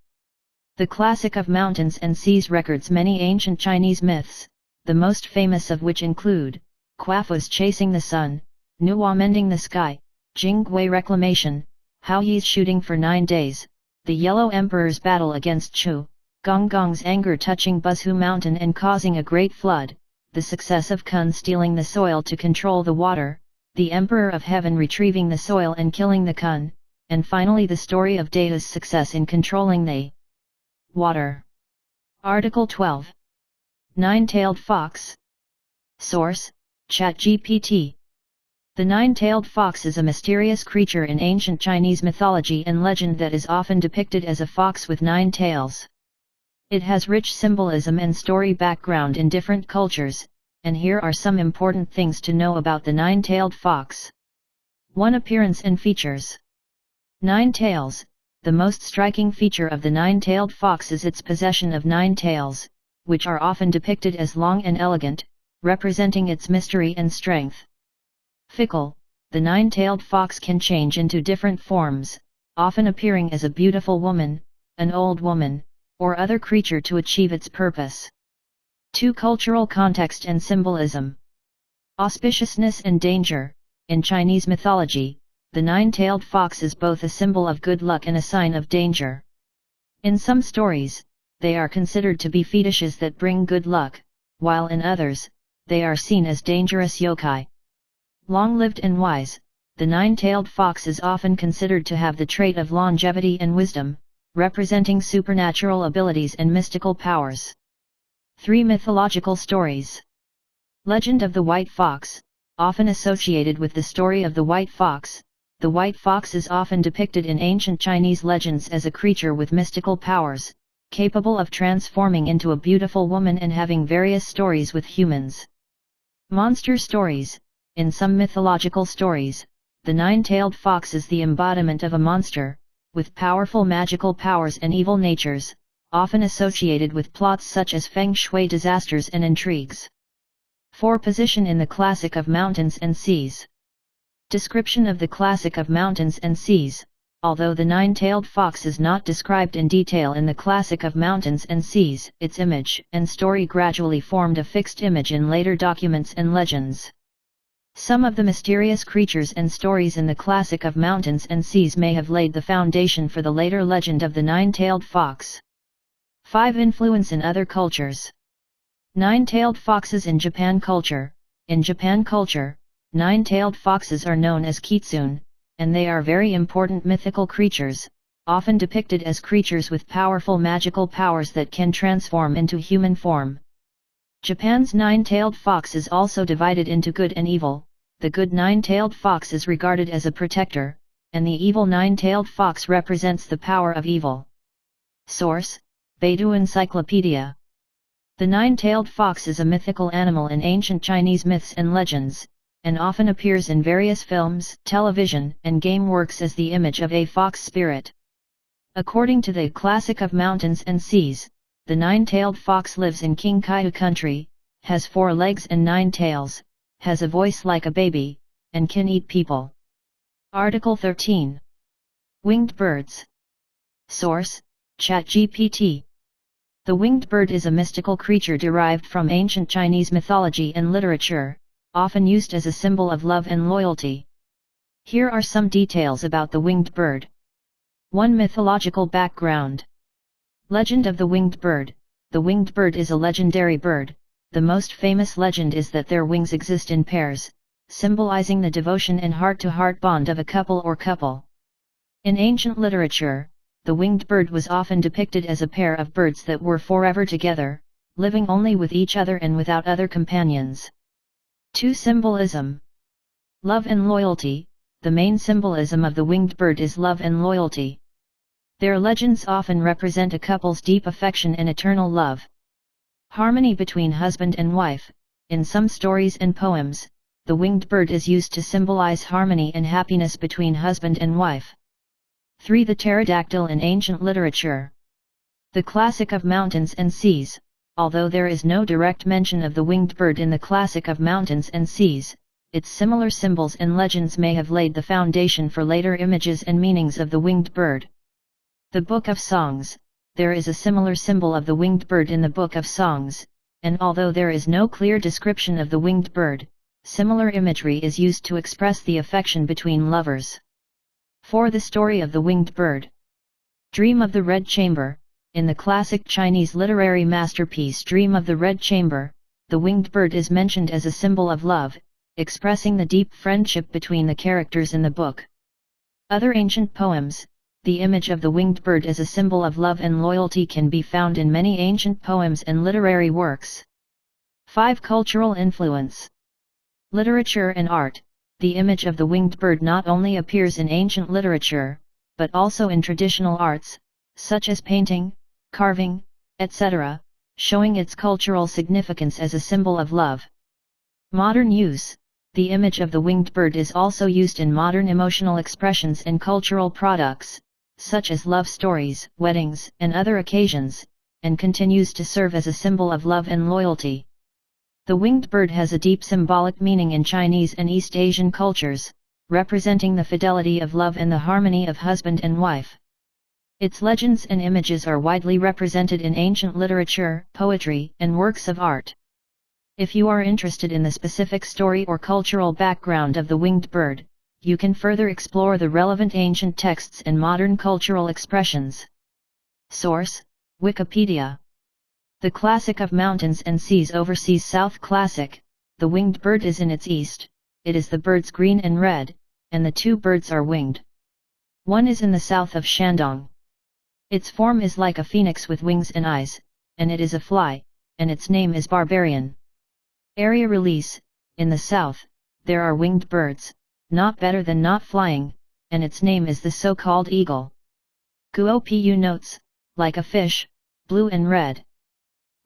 The classic of mountains and seas records many ancient Chinese myths, the most famous of which include Quafu's chasing the sun, Nuwa mending the sky, Jingui reclamation, Hou Yi's shooting for 9 days, the Yellow Emperor's battle against Chu, Gonggong's anger touching Buzhu Mountain and causing a great flood, the success of Kun stealing the soil to control the water, the Emperor of Heaven retrieving the soil and killing the Kun, and finally the story of Dehu's success in controlling the water. Article 12. Nine-tailed fox. Source: ChatGPT. The nine-tailed fox is a mysterious creature in ancient Chinese mythology and legend that is often depicted as a fox with 9 tails. It has rich symbolism and story background in different cultures, and here are some important things to know about the nine-tailed fox. 1. Appearance and features. 9 tails. The most striking feature of the nine-tailed fox is its possession of 9 tails, which are often depicted as long and elegant, representing its mystery and strength. Fickle. The nine-tailed fox can change into different forms, often appearing as a beautiful woman, an old woman, or other creature to achieve its purpose. 2. Cultural context and symbolism. Auspiciousness and danger. In Chinese mythology, the nine-tailed fox is both a symbol of good luck and a sign of danger. In some stories, they are considered to be fetishes that bring good luck, while in others, they are seen as dangerous yokai. Long-lived and wise. The nine-tailed fox is often considered to have the trait of longevity and wisdom, representing supernatural abilities and mystical powers. 3. Mythological stories. Legend of the White Fox. Often associated with the story of the white fox, the white fox is often depicted in ancient Chinese legends as a creature with mystical powers, capable of transforming into a beautiful woman and having various stories with humans. Monster stories. In some mythological stories, the nine-tailed fox is the embodiment of a monster, with powerful magical powers and evil natures, often associated with plots such as feng shui disasters and intrigues. 4. Position in the Classic of Mountains and Seas. Description of the Classic of Mountains and Seas. Although the nine-tailed fox is not described in detail in the Classic of Mountains and Seas, its image and story gradually formed a fixed image in later documents and legends. Some of the mysterious creatures and stories in the Classic of Mountains and Seas may have laid the foundation for the later legend of the nine-tailed fox. 5. Influence in other cultures. Nine-tailed foxes in Japan culture. In Japan culture, nine-tailed foxes are known as kitsune, and they are very important mythical creatures, often depicted as creatures with powerful magical powers that can transform into human form. Japan's nine-tailed fox is also divided into good and evil. The good nine-tailed fox is regarded as a protector, and the evil nine-tailed fox represents the power of evil. Source: Baidu Encyclopedia. The nine-tailed fox is a mythical animal in ancient Chinese myths and legends, and often appears in various films, television, and game works as the image of a fox spirit. According to the Classic of Mountains and Seas, the nine-tailed fox lives in Qinghai country, has 4 legs and 9 tails, has a voice like a baby, and can eat people. Article 13. Winged birds. Source: ChatGPT. The winged bird is a mystical creature derived from ancient Chinese mythology and literature, often used as a symbol of love and loyalty. Here are some details about the winged bird. 1. Mythological background. Legend of the winged bird. The winged bird is a legendary bird. The most famous legend is that their wings exist in pairs, symbolizing the devotion and heart-to-heart bond of a couple or couple. In ancient literature, the winged bird was often depicted as a pair of birds that were forever together, living only with each other and without other companions. 2. Symbolism. Love and loyalty. The main symbolism of the winged bird is love and loyalty. Their legends often represent a couple's deep affection and eternal love. Harmony between husband and wife. In some stories and poems, the winged bird is used to symbolize harmony and happiness between husband and wife. 3. The pterodactyl in ancient literature. The Classic of Mountains and Seas. Although there is no direct mention of the winged bird in the Classic of Mountains and Seas, its similar symbols and legends may have laid the foundation for later images and meanings of the winged bird. The Book of Songs. There is a similar symbol of the winged bird in the Book of Songs, and although there is no clear description of the winged bird, similar imagery is used to express the affection between lovers. 4. The story of the winged bird. Dream of the Red Chamber. In the classic Chinese literary masterpiece Dream of the Red Chamber, the winged bird is mentioned as a symbol of love, expressing the deep friendship between the characters in the book. Other ancient poems. The image of the winged bird as a symbol of love and loyalty can be found in many ancient poems and literary works. 5. Cultural influence. Literature and art. The image of the winged bird not only appears in ancient literature, but also in traditional arts, such as painting, carving, etc., showing its cultural significance as a symbol of love. Modern use. The image of the winged bird is also used in modern emotional expressions and cultural products, such as love stories, weddings, and other occasions, and continues to serve as a symbol of love and loyalty. The winged bird has a deep symbolic meaning in Chinese and East Asian cultures, representing the fidelity of love and the harmony of husband and wife. Its legends and images are widely represented in ancient literature, poetry, and works of art. If you are interested in the specific story or cultural background of the winged bird, you can further explore the relevant ancient texts and modern cultural expressions. Source: Wikipedia. The Classic of Mountains and Seas Overseas South Classic. The winged bird is in its east, it is the birds green and red, and the 2 birds are winged. One is in the south of Shandong. Its form is like a phoenix with wings and eyes, and it is a fly, and its name is Barbarian. Area release. In the south, there are winged birds, not better than not flying, and its name is the so-called eagle. Guopu notes, like a fish, blue and red.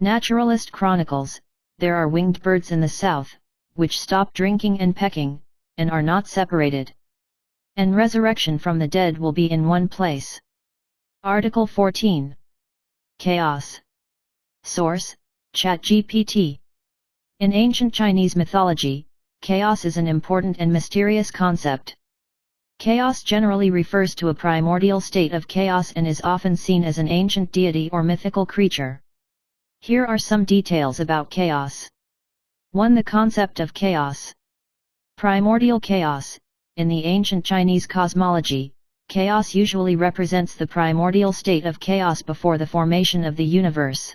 Naturalist chronicles, there are winged birds in the south, which stop drinking and pecking, and are not separated. And resurrection from the dead will be in one place. Article 14. Chaos. Source: ChatGPT. In ancient Chinese mythology, chaos is an important and mysterious concept. Chaos generally refers to a primordial state of chaos and is often seen as an ancient deity or mythical creature. Here are some details about chaos. 1. The concept of chaos. Primordial chaos. In the ancient Chinese cosmology, chaos usually represents the primordial state of chaos before the formation of the universe.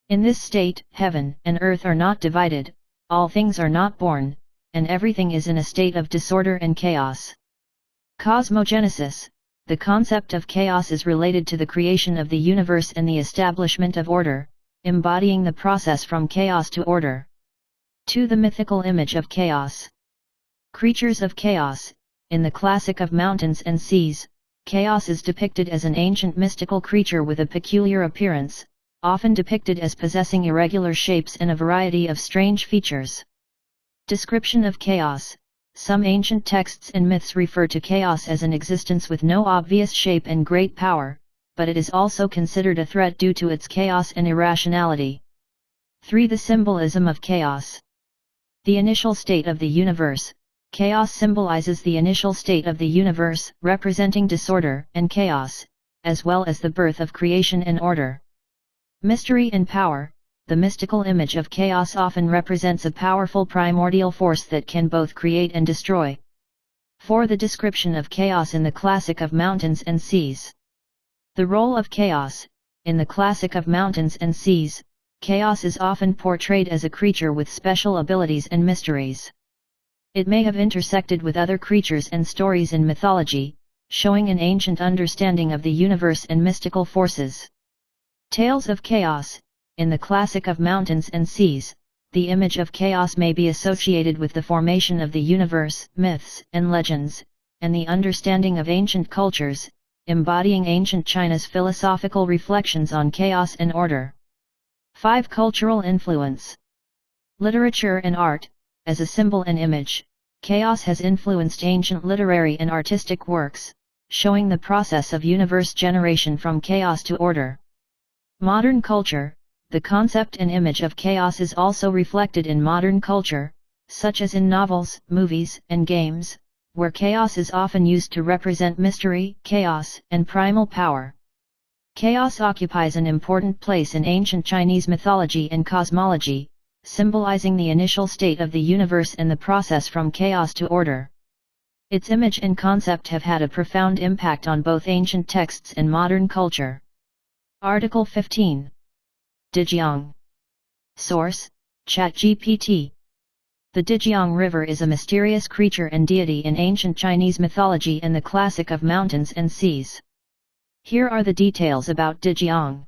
In this state, heaven and earth are not divided, all things are not born, and everything is in a state of disorder and chaos. Cosmogenesis. The concept of chaos is related to the creation of the universe and the establishment of order, embodying the process from chaos to order. 2. The mythical image of chaos. Creatures of chaos. In the classic of mountains and seas, chaos is depicted as an ancient mystical creature with a peculiar appearance, often depicted as possessing irregular shapes and a variety of strange features. Description of chaos. Some ancient texts and myths refer to chaos as an existence with no obvious shape and great power, but it is also considered a threat due to its chaos and irrationality. 3. The symbolism of chaos. The initial state of the universe. Chaos symbolizes the initial state of the universe, representing disorder and chaos, as well as the birth of creation and order. Mystery and power. The mystical image of chaos often represents a powerful primordial force that can both create and destroy. 4. The description of chaos in the classic of mountains and seas. The role of chaos. In the classic of mountains and seas, chaos is often portrayed as a creature with special abilities and mysteries. It may have intersected with other creatures and stories in mythology, showing an ancient understanding of the universe and mystical forces. Tales of chaos. In the classic of mountains and seas, the image of chaos may be associated with the formation of the universe, myths and legends, and the understanding of ancient cultures, embodying ancient China's philosophical reflections on chaos and order. 5. Cultural influence. Literature and art. As a symbol and image, chaos has influenced ancient literary and artistic works, showing the process of universe generation from chaos to order. Modern culture. The concept and image of chaos is also reflected in modern culture, such as in novels, movies, and games, where chaos is often used to represent mystery, chaos, and primal power. Chaos occupies an important place in ancient Chinese mythology and cosmology, symbolizing the initial state of the universe and the process from chaos to order. Its image and concept have had a profound impact on both ancient texts and modern culture. Article 15. Dijiang. Source: ChatGPT. The Dijiang River is a mysterious creature and deity in ancient Chinese mythology and the classic of mountains and seas. Here are the details about Dijiang.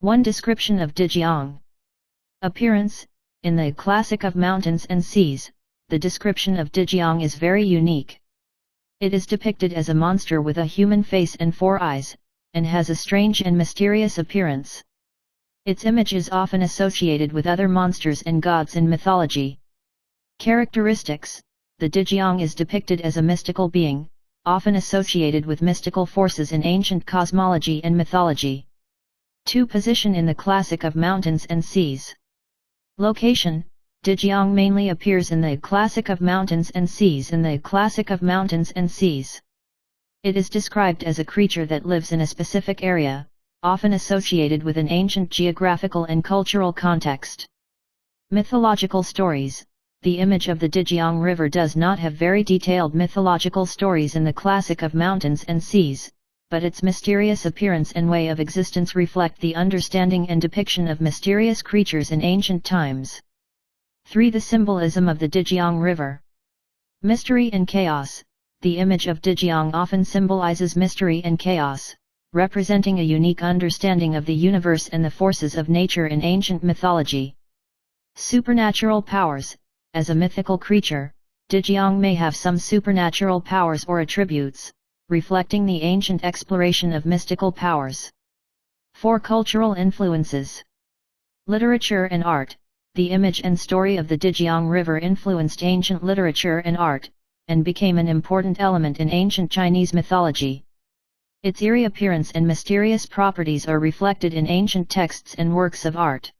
1. Description of Dijiang. Appearance. In the classic of mountains and seas, the description of Dijiang is very unique. It is depicted as a monster with a human face and 4 eyes, and has a strange and mysterious appearance. Its image is often associated with other monsters and gods in mythology. Characteristics. The Dijiang is depicted as a mystical being, often associated with mystical forces in ancient cosmology and mythology. 2. Position in the classic of mountains and seas. Location. Dijiang mainly appears in the classic of mountains and seas. In the classic of mountains and seas, it is described as a creature that lives in a specific area, often associated with an ancient geographical and cultural context. Mythological stories. The image of the Dijiang River does not have very detailed mythological stories in the classic of mountains and seas, but its mysterious appearance and way of existence reflect the understanding and depiction of mysterious creatures in ancient times. 3. The symbolism of the Dijiang River. Mystery and chaos. The image of Dijiang often symbolizes mystery and chaos, representing a unique understanding of the universe and the forces of nature in ancient mythology. Supernatural powers. As a mythical creature, Dijiang may have some supernatural powers or attributes, reflecting the ancient exploration of mystical powers. 4. Cultural influences. Literature and art. the image and story of the Dijiang River influenced ancient literature and art, and became an important element in ancient Chinese mythology. Its eerie appearance and mysterious properties are reflected in ancient texts and works of art.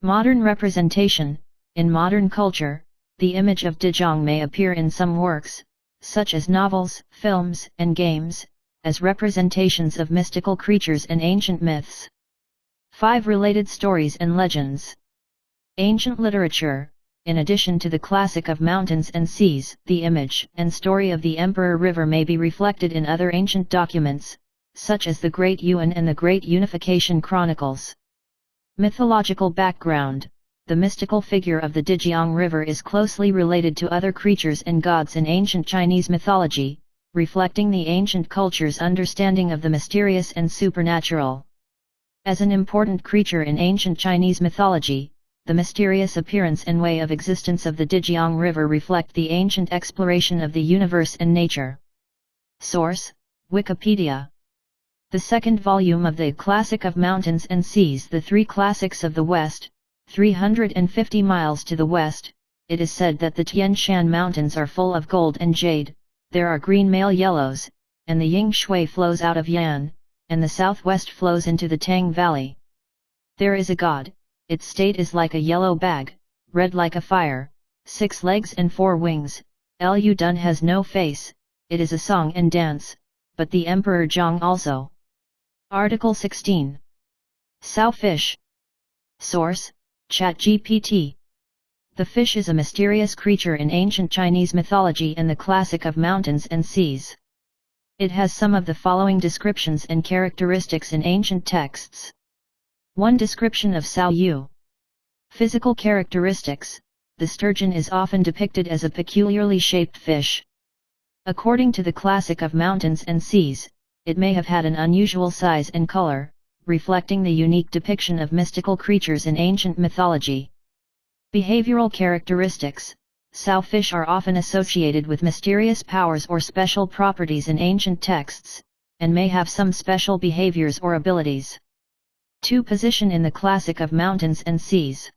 Modern representation. In modern culture, the image of Dijiang may appear in some works, such as novels, films, and games, as representations of mystical creatures and ancient myths. 5 related stories and legends. Ancient literature. In addition to the classic of mountains and seas, the image and story of the Emperor River may be reflected in other ancient documents, such as the Great Yuan and the Great Unification Chronicles. Mythological background. The mystical figure of the Dijiang River is closely related to other creatures and gods in ancient Chinese mythology, reflecting the ancient culture's understanding of the mysterious and supernatural. As an important creature in ancient Chinese mythology, the mysterious appearance and way of existence of the Dijiang River reflect the ancient exploration of the universe and nature. Source: Wikipedia. The second volume of the Classic of Mountains and Seas, The Three Classics of the West, 350 miles to the west. It is said that the Tian Shan Mountains are full of gold and jade, there are green male yellows, and the Ying Shui flows out of Yan, and the southwest flows into the Tang Valley. There is a god. Its state is like a yellow bag, red like a fire, 6 legs and 4 wings. Lu Dun has no face. It is a song and dance, but the Emperor Zhang also. Article 16. Sao fish. Source: ChatGPT. The fish is a mysterious creature in ancient Chinese mythology and the Classic of Mountains and Seas. It has some of the following descriptions and characteristics in ancient texts. 1. Description of Sao Yu. Physical characteristics. The sturgeon is often depicted as a peculiarly shaped fish. According to the Classic of Mountains and Seas, it may have had an unusual size and color, reflecting the unique depiction of mystical creatures in ancient mythology. Behavioral characteristics. Sao fish are often associated with mysterious powers or special properties in ancient texts, and may have some special behaviors or abilities. 2. Position in the Classic of Mountains and Seas.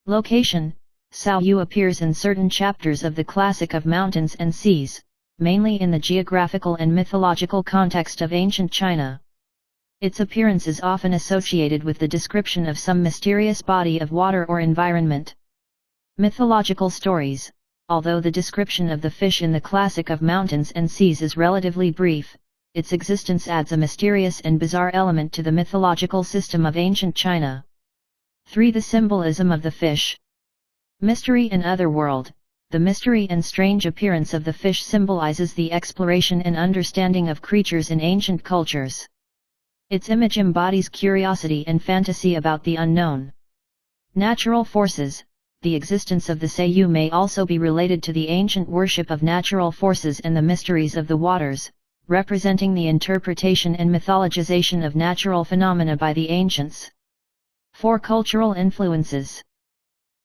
Location. Sao Yu appears in certain chapters of the Classic of Mountains and Seas, mainly in the geographical and mythological context of ancient China. Its appearance is often associated with the description of some mysterious body of water or environment. Mythological stories. Although the description of the fish in the Classic of Mountains and Seas is relatively brief, its existence adds a mysterious and bizarre element to the mythological system of ancient China. 3. The symbolism of the fish. Mystery and otherworld. The mystery and strange appearance of the fish symbolizes the exploration and understanding of creatures in ancient cultures. Its image embodies curiosity and fantasy about the unknown. Natural forces. The existence of the Seiyu may also be related to the ancient worship of natural forces and the mysteries of the waters, representing the interpretation and mythologization of natural phenomena by the ancients. 4. Cultural influences.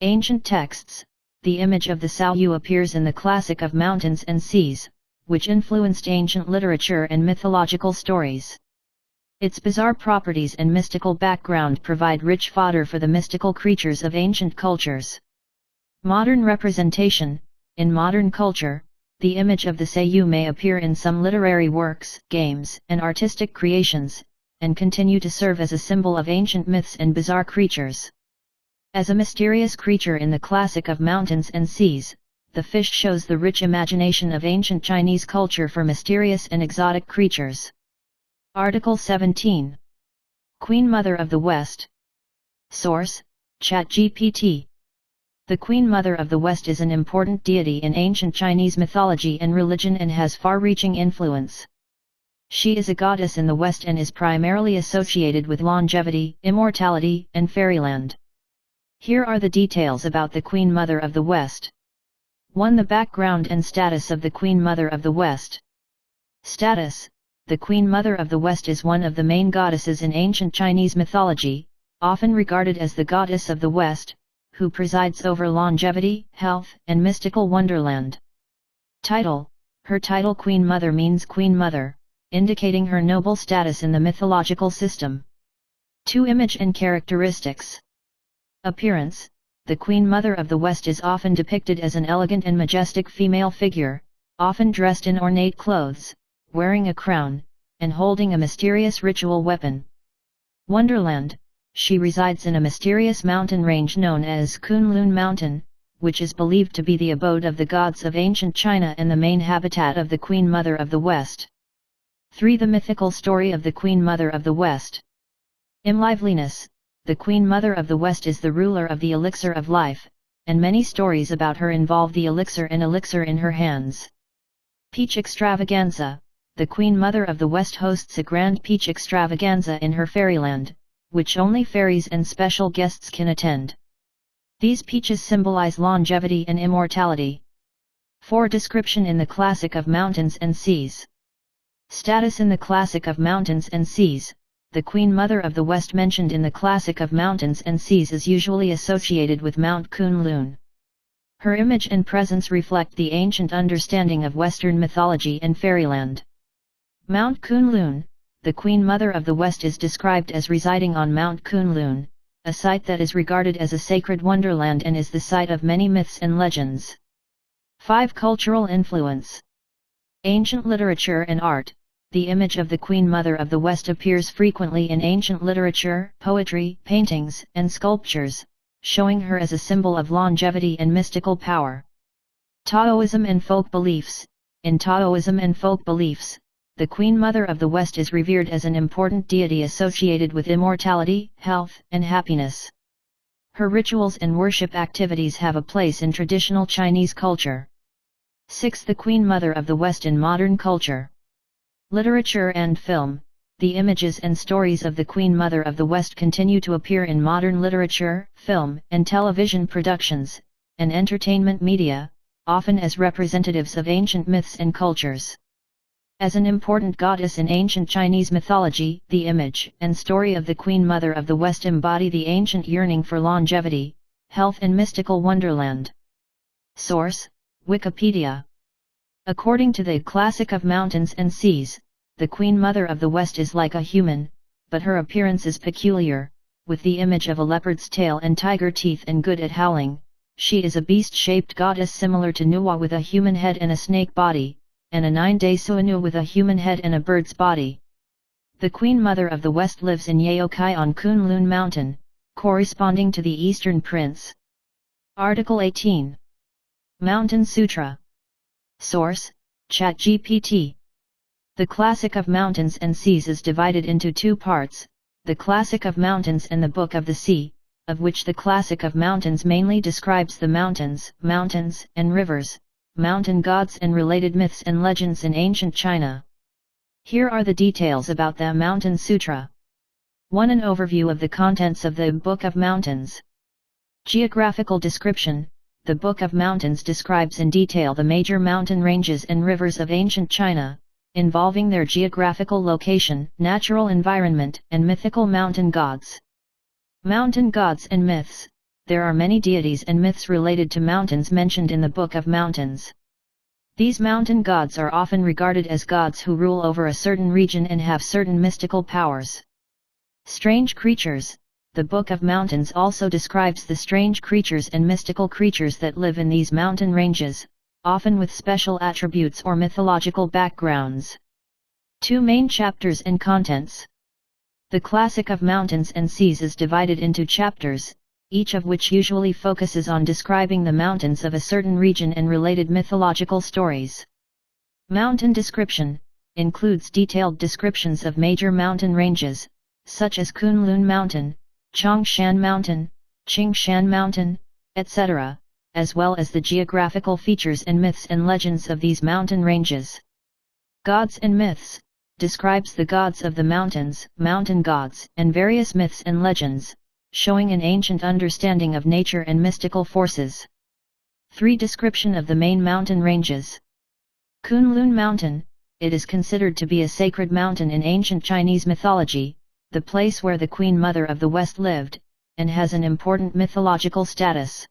Ancient texts. The image of the Sao Yu appears in the Classic of Mountains and Seas, which influenced ancient literature and mythological stories. Its bizarre properties and mystical background provide rich fodder for the mystical creatures of ancient cultures. Modern representation. In modern culture, the image of the Seiyu may appear in some literary works, games, and artistic creations, and continue to serve as a symbol of ancient myths and bizarre creatures. As a mysterious creature in the Classic of Mountains and Seas, the fish shows the rich imagination of ancient Chinese culture for mysterious and exotic creatures. Article 17. Queen Mother of the West. Source: ChatGPT. The Queen Mother of the West is an important deity in ancient Chinese mythology and religion and has far-reaching influence. She is a goddess in the West and is primarily associated with longevity, immortality, and fairyland. Here are the details about the Queen Mother of the West. 1. The background and status of the Queen Mother of the West. Status. The Queen Mother of the West is one of the main goddesses in ancient Chinese mythology, often regarded as the goddess of the West, who presides over longevity, health, and mystical wonderland. Title. Her title Queen Mother means Queen Mother, indicating her noble status in the mythological system. 2. Image and characteristics. Appearance. the Queen Mother of the West is often depicted as an elegant and majestic female figure, often dressed in ornate clothes, wearing a crown, and holding a mysterious ritual weapon. Wonderland, she resides in a mysterious mountain range known as Kunlun Mountain, which is believed to be the abode of the gods of ancient China and the main habitat of the Queen Mother of the West. 3. The mythical story of the Queen Mother of the West. In liveliness, the Queen Mother of the West is the ruler of the elixir of life, and many stories about her involve the elixir and elixir in her hands. Peach extravaganza. The Queen Mother of the West hosts a grand peach extravaganza in her fairyland, which only fairies and special guests can attend. These peaches symbolize longevity and immortality. 4. Description in the Classic of Mountains and Seas. Status in the Classic of Mountains and Seas. The Queen Mother of the West mentioned in the Classic of Mountains and Seas is usually associated with Mount Kunlun. Her image and presence reflect the ancient understanding of Western mythology and fairyland. Mount Kunlun, the Queen Mother of the West is described as residing on Mount Kunlun, a site that is regarded as a sacred wonderland and is the site of many myths and legends. 5. Cultural influence. Ancient literature and art. The image of the Queen Mother of the West appears frequently in ancient literature, poetry, paintings, and sculptures, showing her as a symbol of longevity and mystical power. Taoism and folk beliefs. In Taoism and folk beliefs, the Queen Mother of the West is revered as an important deity associated with immortality, health, and happiness. Her rituals and worship activities have a place in traditional Chinese culture. 6. The Queen Mother of the West in modern culture. Literature and film. The images and stories of the Queen Mother of the West continue to appear in modern literature, film and television productions, and entertainment media, often as representatives of ancient myths and cultures. As an important goddess in ancient Chinese mythology, the image and story of the Queen Mother of the West embody the ancient yearning for longevity, health and mystical wonderland. Source: Wikipedia. According to the Classic of Mountains and Seas, the Queen Mother of the West is like a human, but her appearance is peculiar, with the image of a leopard's tail and tiger teeth and good at howling. She is a beast-shaped goddess similar to Nuwa with a human head and a snake body, and a 9-day Suanu with a human head and a bird's body. The Queen Mother of the West lives in Yaokai on Kunlun Mountain, corresponding to the Eastern Prince. Article 18. Mountain Sutra. Source: ChatGPT. The Classic of Mountains and Seas is divided into two parts, the Classic of Mountains and the Book of the Sea, of which the Classic of Mountains mainly describes the mountains and rivers, mountain gods and related myths and legends in ancient China. Here are the details about the Mountain Sutra. 1. An overview of the contents of the Book of Mountains. Geographical description. The Book of Mountains describes in detail the major mountain ranges and rivers of ancient China, involving their geographical location, natural environment, and mythical mountain gods. Mountain gods and myths. There are many deities and myths related to mountains mentioned in the Book of Mountains. These mountain gods are often regarded as gods who rule over a certain region and have certain mystical powers. Strange creatures. The Book of Mountains also describes the strange creatures and mystical creatures that live in these mountain ranges, often with special attributes or mythological backgrounds. 2 main chapters and contents. The Classic of Mountains and Seas is divided into chapters, each of which usually focuses on describing the mountains of a certain region and related mythological stories. Mountain description includes detailed descriptions of major mountain ranges, such as Kunlun Mountain, Chongshan Mountain, Qingshan Mountain, etc., as well as the geographical features and myths and legends of these mountain ranges. Gods and myths describes the gods of the mountains, mountain gods, and various myths and legends, showing an ancient understanding of nature and mystical forces. 3. Description of the main mountain ranges. Kunlun Mountain. It is considered to be a sacred mountain in ancient Chinese mythology, the place where the Queen Mother of the West lived, and has an important mythological status.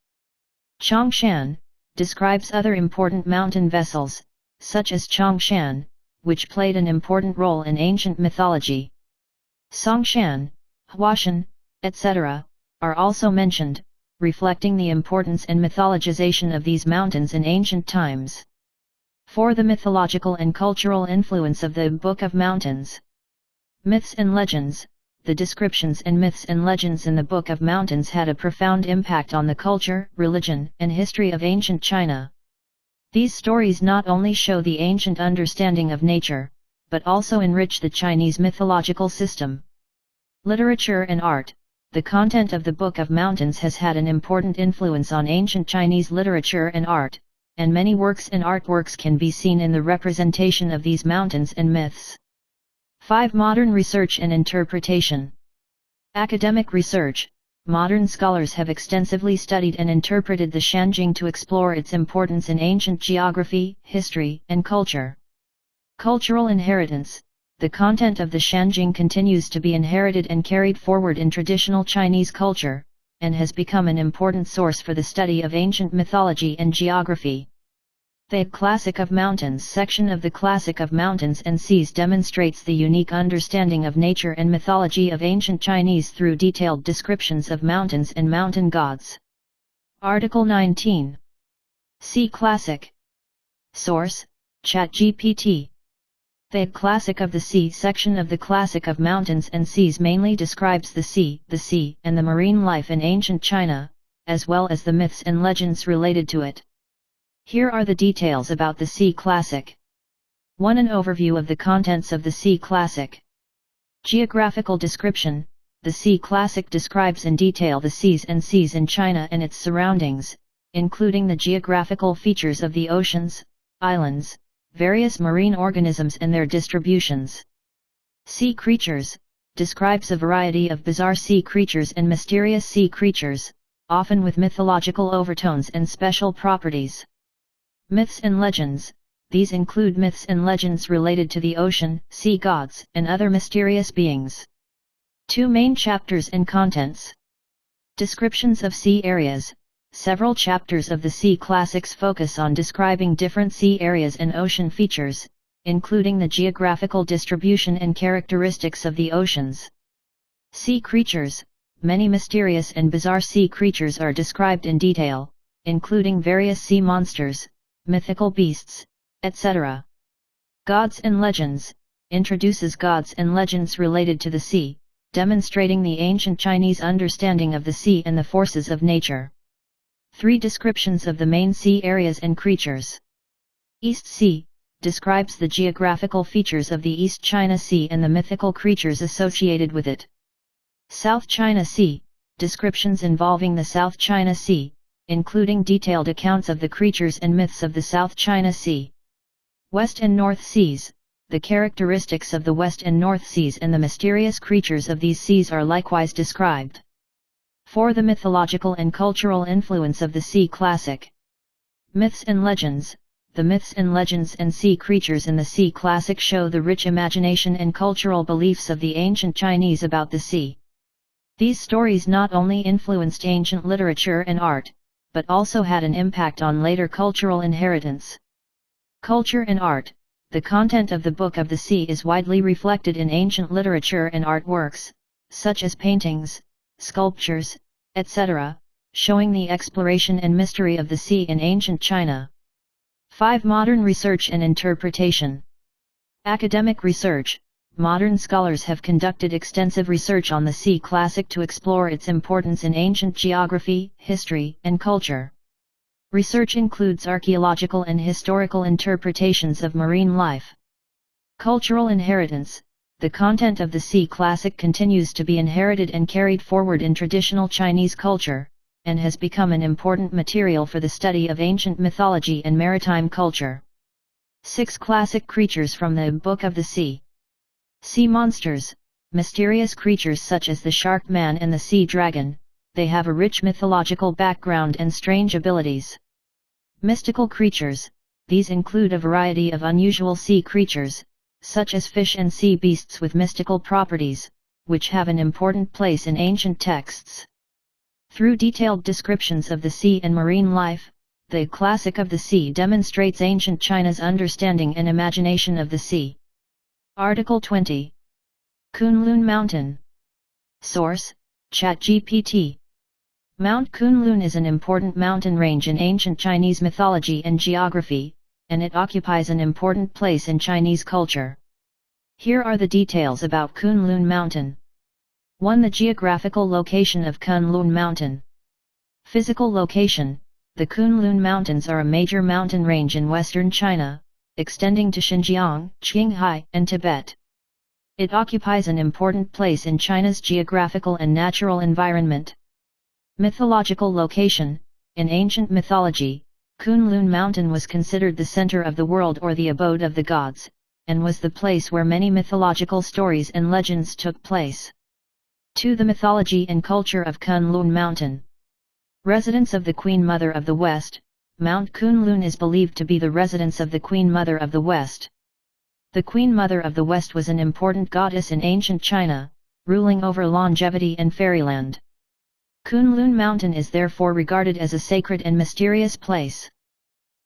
Chongshan describes other important mountain vessels, such as Chongshan, which played an important role in ancient mythology. Songshan, Huashan, etc., are also mentioned, reflecting the importance and mythologization of these mountains in ancient times. 4. The mythological and cultural influence of the Book of Mountains. Myths and legends. The descriptions and myths and legends in the Book of Mountains had a profound impact on the culture, religion, and history of ancient China. These stories not only show the ancient understanding of nature, but also enrich the Chinese mythological system. Literature and art. The content of the Book of Mountains has had an important influence on ancient Chinese literature and art, and many works and artworks can be seen in the representation of these mountains and myths. 5. Modern research and interpretation. Academic research. Modern scholars have extensively studied and interpreted the Shanjing to explore its importance in ancient geography, history, and culture. Cultural inheritance. The content of the Shanjing continues to be inherited and carried forward in traditional Chinese culture, and has become an important source for the study of ancient mythology and geography. The Classic of Mountains section of the Classic of Mountains and Seas demonstrates the unique understanding of nature and mythology of ancient Chinese through detailed descriptions of mountains and mountain gods. Article 19. Sea Classic. Source: ChatGPT. The Classic of the Sea section of the Classic of Mountains and Seas mainly describes the sea, and the marine life in ancient China, as well as the myths and legends related to it. Here are the details about the Sea Classic. 1. An overview of the contents of the Sea Classic. Geographical description. The Sea Classic describes in detail the seas in China and its surroundings, including the geographical features of the oceans, islands, various marine organisms and their distributions. Sea creatures. Describes a variety of bizarre sea creatures and mysterious sea creatures, often with mythological overtones and special properties. Myths and legends. These include myths and legends related to the ocean, sea gods, and other mysterious beings. 2 main chapters and contents. Descriptions of sea areas. Several chapters of the Sea Classics focus on describing different sea areas and ocean features, including the geographical distribution and characteristics of the oceans. Sea creatures. Many mysterious and bizarre sea creatures are described in detail, including various sea monsters, mythical beasts, etc. Gods and legends. Introduces gods and legends related to the sea, demonstrating the ancient Chinese understanding of the sea and the forces of nature. 3 descriptions of the main sea areas and creatures. East Sea. Describes the geographical features of the East China Sea and the mythical creatures associated with it. South China Sea. Descriptions involving the South China Sea, including detailed accounts of the creatures and myths of the South China Sea. West and North Seas. The characteristics of the West and North Seas and the mysterious creatures of these seas are likewise described. 4. The mythological and cultural influence of the Sea Classic. Myths and legends. The myths and legends and sea creatures in the Sea Classic show the rich imagination and cultural beliefs of the ancient Chinese about the sea. These stories not only influenced ancient literature and art, but also had an impact on later cultural inheritance. Culture and art. The content of the Book of the Sea is widely reflected in ancient literature and artworks, such as paintings, sculptures, etc., showing the exploration and mystery of the sea in ancient China. 5. Modern research and interpretation. Academic research. Modern scholars have conducted extensive research on the Sea Classic to explore its importance in ancient geography, history, and culture. Research includes archaeological and historical interpretations of marine life. Cultural inheritance. The content of the Sea Classic continues to be inherited and carried forward in traditional Chinese culture, and has become an important material for the study of ancient mythology and maritime culture. 6 classic creatures from the Book of the Sea. Sea monsters. Mysterious creatures such as the shark man and the sea dragon, they have a rich mythological background and strange abilities. Mystical creatures. These include a variety of unusual sea creatures, such as fish and sea beasts with mystical properties, which have an important place in ancient texts. Through detailed descriptions of the sea and marine life, the Classic of the Sea demonstrates ancient China's understanding and imagination of the sea. Article 20. Kunlun Mountain. Source: ChatGPT. Mount Kunlun is an important mountain range in ancient Chinese mythology and geography, and it occupies an important place in Chinese culture. Here are the details about Kunlun Mountain. 1. The geographical location of Kunlun Mountain. Physical location: the Kunlun Mountains are a major mountain range in western China, extending to Xinjiang, Qinghai, and Tibet. It occupies an important place in China's geographical and natural environment. Mythological location: in ancient mythology, Kunlun Mountain was considered the center of the world or the abode of the gods, and was the place where many mythological stories and legends took place. 2. The mythology and culture of Kunlun Mountain. Residence of the Queen Mother of the West. Mount Kunlun is believed to be the residence of the Queen Mother of the West. The Queen Mother of the West was an important goddess in ancient China, ruling over longevity and fairyland. Kunlun Mountain is therefore regarded as a sacred and mysterious place.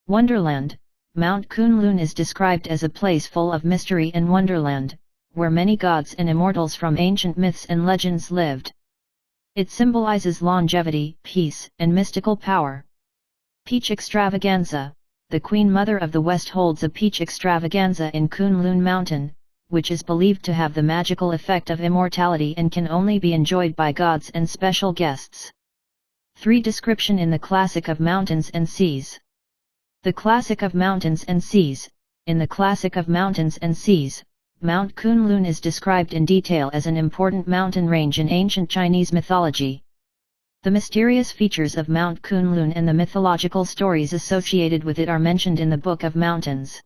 Wonderland: Mount Kunlun is described as a place full of mystery and wonderland, where many gods and immortals from ancient myths and legends lived. It symbolizes longevity, peace, and mystical power. Peach Extravaganza: the Queen Mother of the West holds a peach extravaganza in Kunlun Mountain, which is believed to have the magical effect of immortality and can only be enjoyed by gods and special guests. 3. Description in the Classic of Mountains and Seas. The Classic of Mountains and Seas. In the Classic of Mountains and Seas, Mount Kunlun is described in detail as an important mountain range in ancient Chinese mythology. The mysterious features of Mount Kunlun and the mythological stories associated with it are mentioned in the Book of Mountains.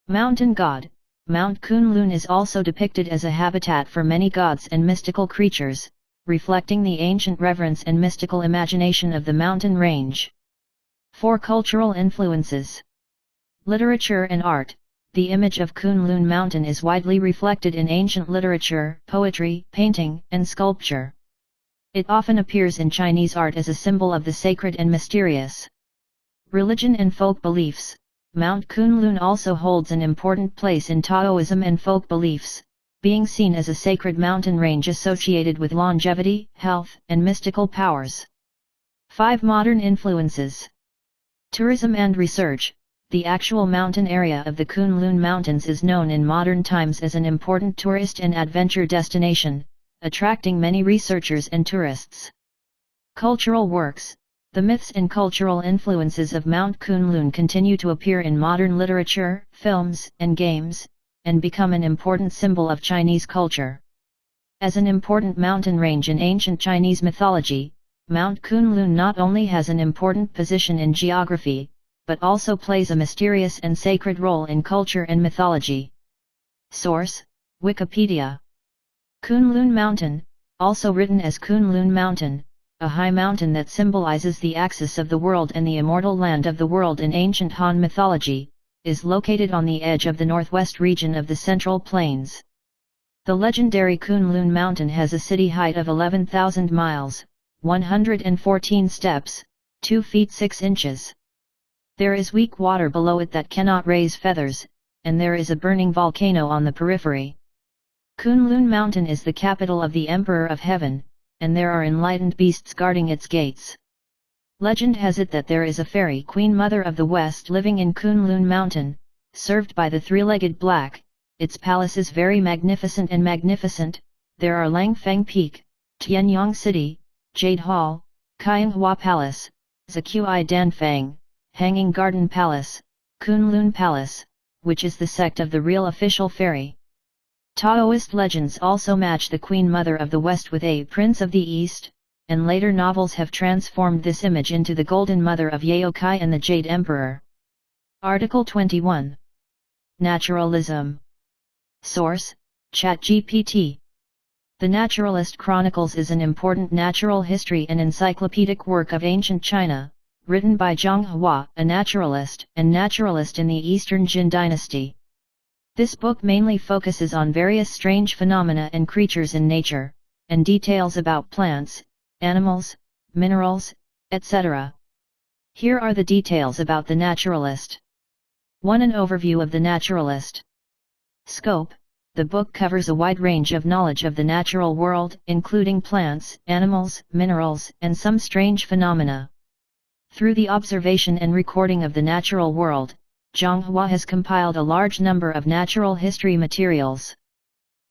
Mountain God: Mount Kunlun is also depicted as a habitat for many gods and mystical creatures, reflecting the ancient reverence and mystical imagination of the mountain range. 4. Cultural influences. Literature and art: the image of Kunlun Mountain is widely reflected in ancient literature, poetry, painting, and sculpture. It often appears in Chinese art as a symbol of the sacred and mysterious. Religion and folk beliefs: Mount Kunlun also holds an important place in Taoism and folk beliefs, being seen as a sacred mountain range associated with longevity, health, and mystical powers. 5. Modern influences. Tourism and research: the actual mountain area of the Kunlun Mountains is known in modern times as an important tourist and adventure destination, attracting many researchers and tourists. Cultural works: the myths and cultural influences of Mount Kunlun continue to appear in modern literature, films, and games, and become an important symbol of Chinese culture. As an important mountain range in ancient Chinese mythology, Mount Kunlun not only has an important position in geography, but also plays a mysterious and sacred role in culture and mythology. Source: Wikipedia. Kunlun Mountain, also written as Kunlun Mountain, a high mountain that symbolizes the axis of the world and the immortal land of the world in ancient Han mythology, is located on the edge of the northwest region of the Central Plains. The legendary Kunlun Mountain has a city height of 11,000 miles, 114 steps, 2 feet 6 inches. There is weak water below it that cannot raise feathers, and there is a burning volcano on the periphery. Kunlun Mountain is the capital of the Emperor of Heaven, and there are enlightened beasts guarding its gates. Legend has it that there is a fairy Queen Mother of the West living in Kunlun Mountain, served by the three-legged black. Its palace is very magnificent and magnificent. There are Langfang Peak, Tianyang City, Jade Hall, Kyanghua Palace, Zaqiu Danfang, Hanging Garden Palace, Kunlun Palace, which is the sect of the real official fairy. Taoist legends also match the Queen Mother of the West with a Prince of the East, and later novels have transformed this image into the Golden Mother of Yaokai and the Jade Emperor. Article 21. Naturalism. Source: ChatGPT. The Naturalist Chronicles is an important natural history and encyclopedic work of ancient China, written by Zhang Hua, a naturalist in the Eastern Jin dynasty. This book mainly focuses on various strange phenomena and creatures in nature, and details about plants, animals, minerals, etc. Here are the details about the naturalist. 1. An overview of the naturalist. Scope: the book covers a wide range of knowledge of the natural world, including plants, animals, minerals, and some strange phenomena. Through the observation and recording of the natural world, Zhang Hua has compiled a large number of natural history materials.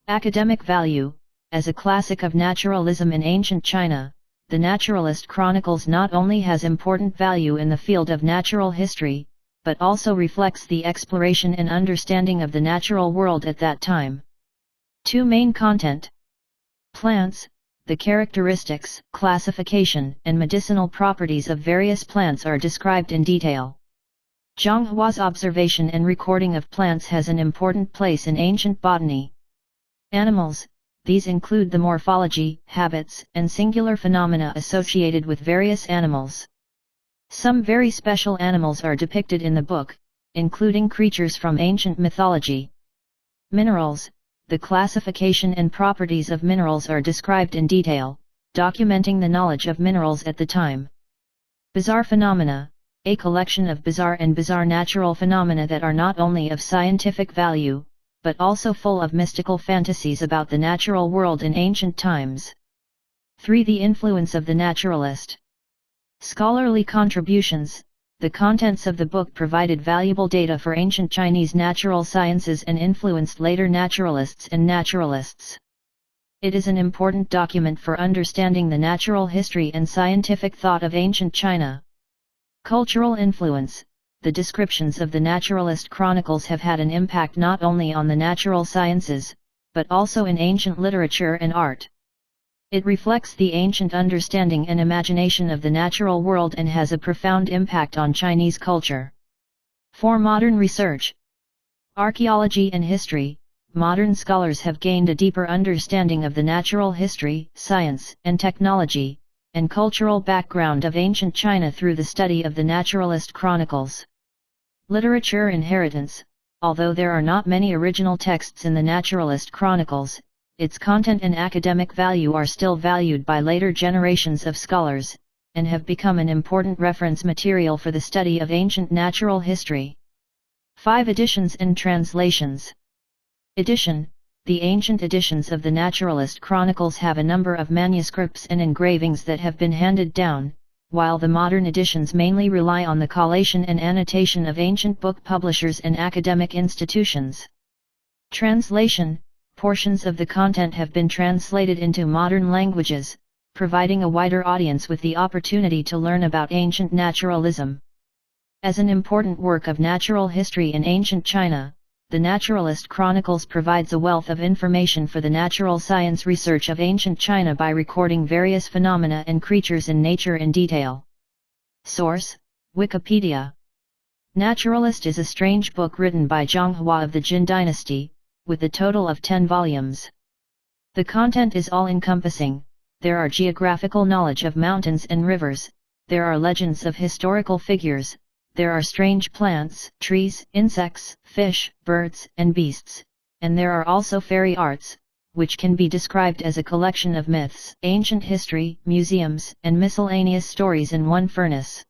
Academic value. As a classic of naturalism in ancient China, the Naturalist Chronicles not only has important value in the field of natural history, but also reflects the exploration and understanding of the natural world at that time. 2 main content. Plants. The characteristics, classification, and medicinal properties of various plants are described in detail. Zhang Hua's observation and recording of plants has an important place in ancient botany. Animals. These include the morphology, habits, and singular phenomena associated with various animals. Some very special animals are depicted in the book, including creatures from ancient mythology. Minerals. The classification and properties of minerals are described in detail, documenting the knowledge of minerals at the time. Bizarre phenomena. A collection of bizarre natural phenomena that are not only of scientific value, but also full of mystical fantasies about the natural world in ancient times. 3. The influence of the naturalist. Scholarly contributions. The contents of the book provided valuable data for ancient Chinese natural sciences and influenced later naturalists and naturalists. It is an important document for understanding the natural history and scientific thought of ancient China. Cultural influence. The descriptions of the Naturalist Chronicles have had an impact not only on the natural sciences, but also in ancient literature and art. It reflects the ancient understanding and imagination of the natural world and has a profound impact on Chinese culture. For modern research, archaeology and history, modern scholars have gained a deeper understanding of the natural history, science, and technology, and cultural background of ancient China through the study of the Naturalist Chronicles. Literature inheritance. Although there are not many original texts in the Naturalist Chronicles, its content and academic value are still valued by later generations of scholars, and have become an important reference material for the study of ancient natural history. 5. Editions and translations. Edition. The ancient editions of the Naturalist Chronicles have a number of manuscripts and engravings that have been handed down, while the modern editions mainly rely on the collation and annotation of ancient book publishers and academic institutions. Translation. Portions of the content have been translated into modern languages, providing a wider audience with the opportunity to learn about ancient naturalism. As an important work of natural history in ancient China, the Naturalist Chronicles provides a wealth of information for the natural science research of ancient China by recording various phenomena and creatures in nature in detail. Source: Wikipedia. Naturalist is a strange book written by Zhang Hua of the Jin dynasty, with a total of 10 volumes. The content is all-encompassing. There are geographical knowledge of mountains and rivers, there are legends of historical figures, there are strange plants, trees, insects, fish, birds, and beasts, and there are also fairy arts, which can be described as a collection of myths, ancient history, museums, and miscellaneous stories in one furnace.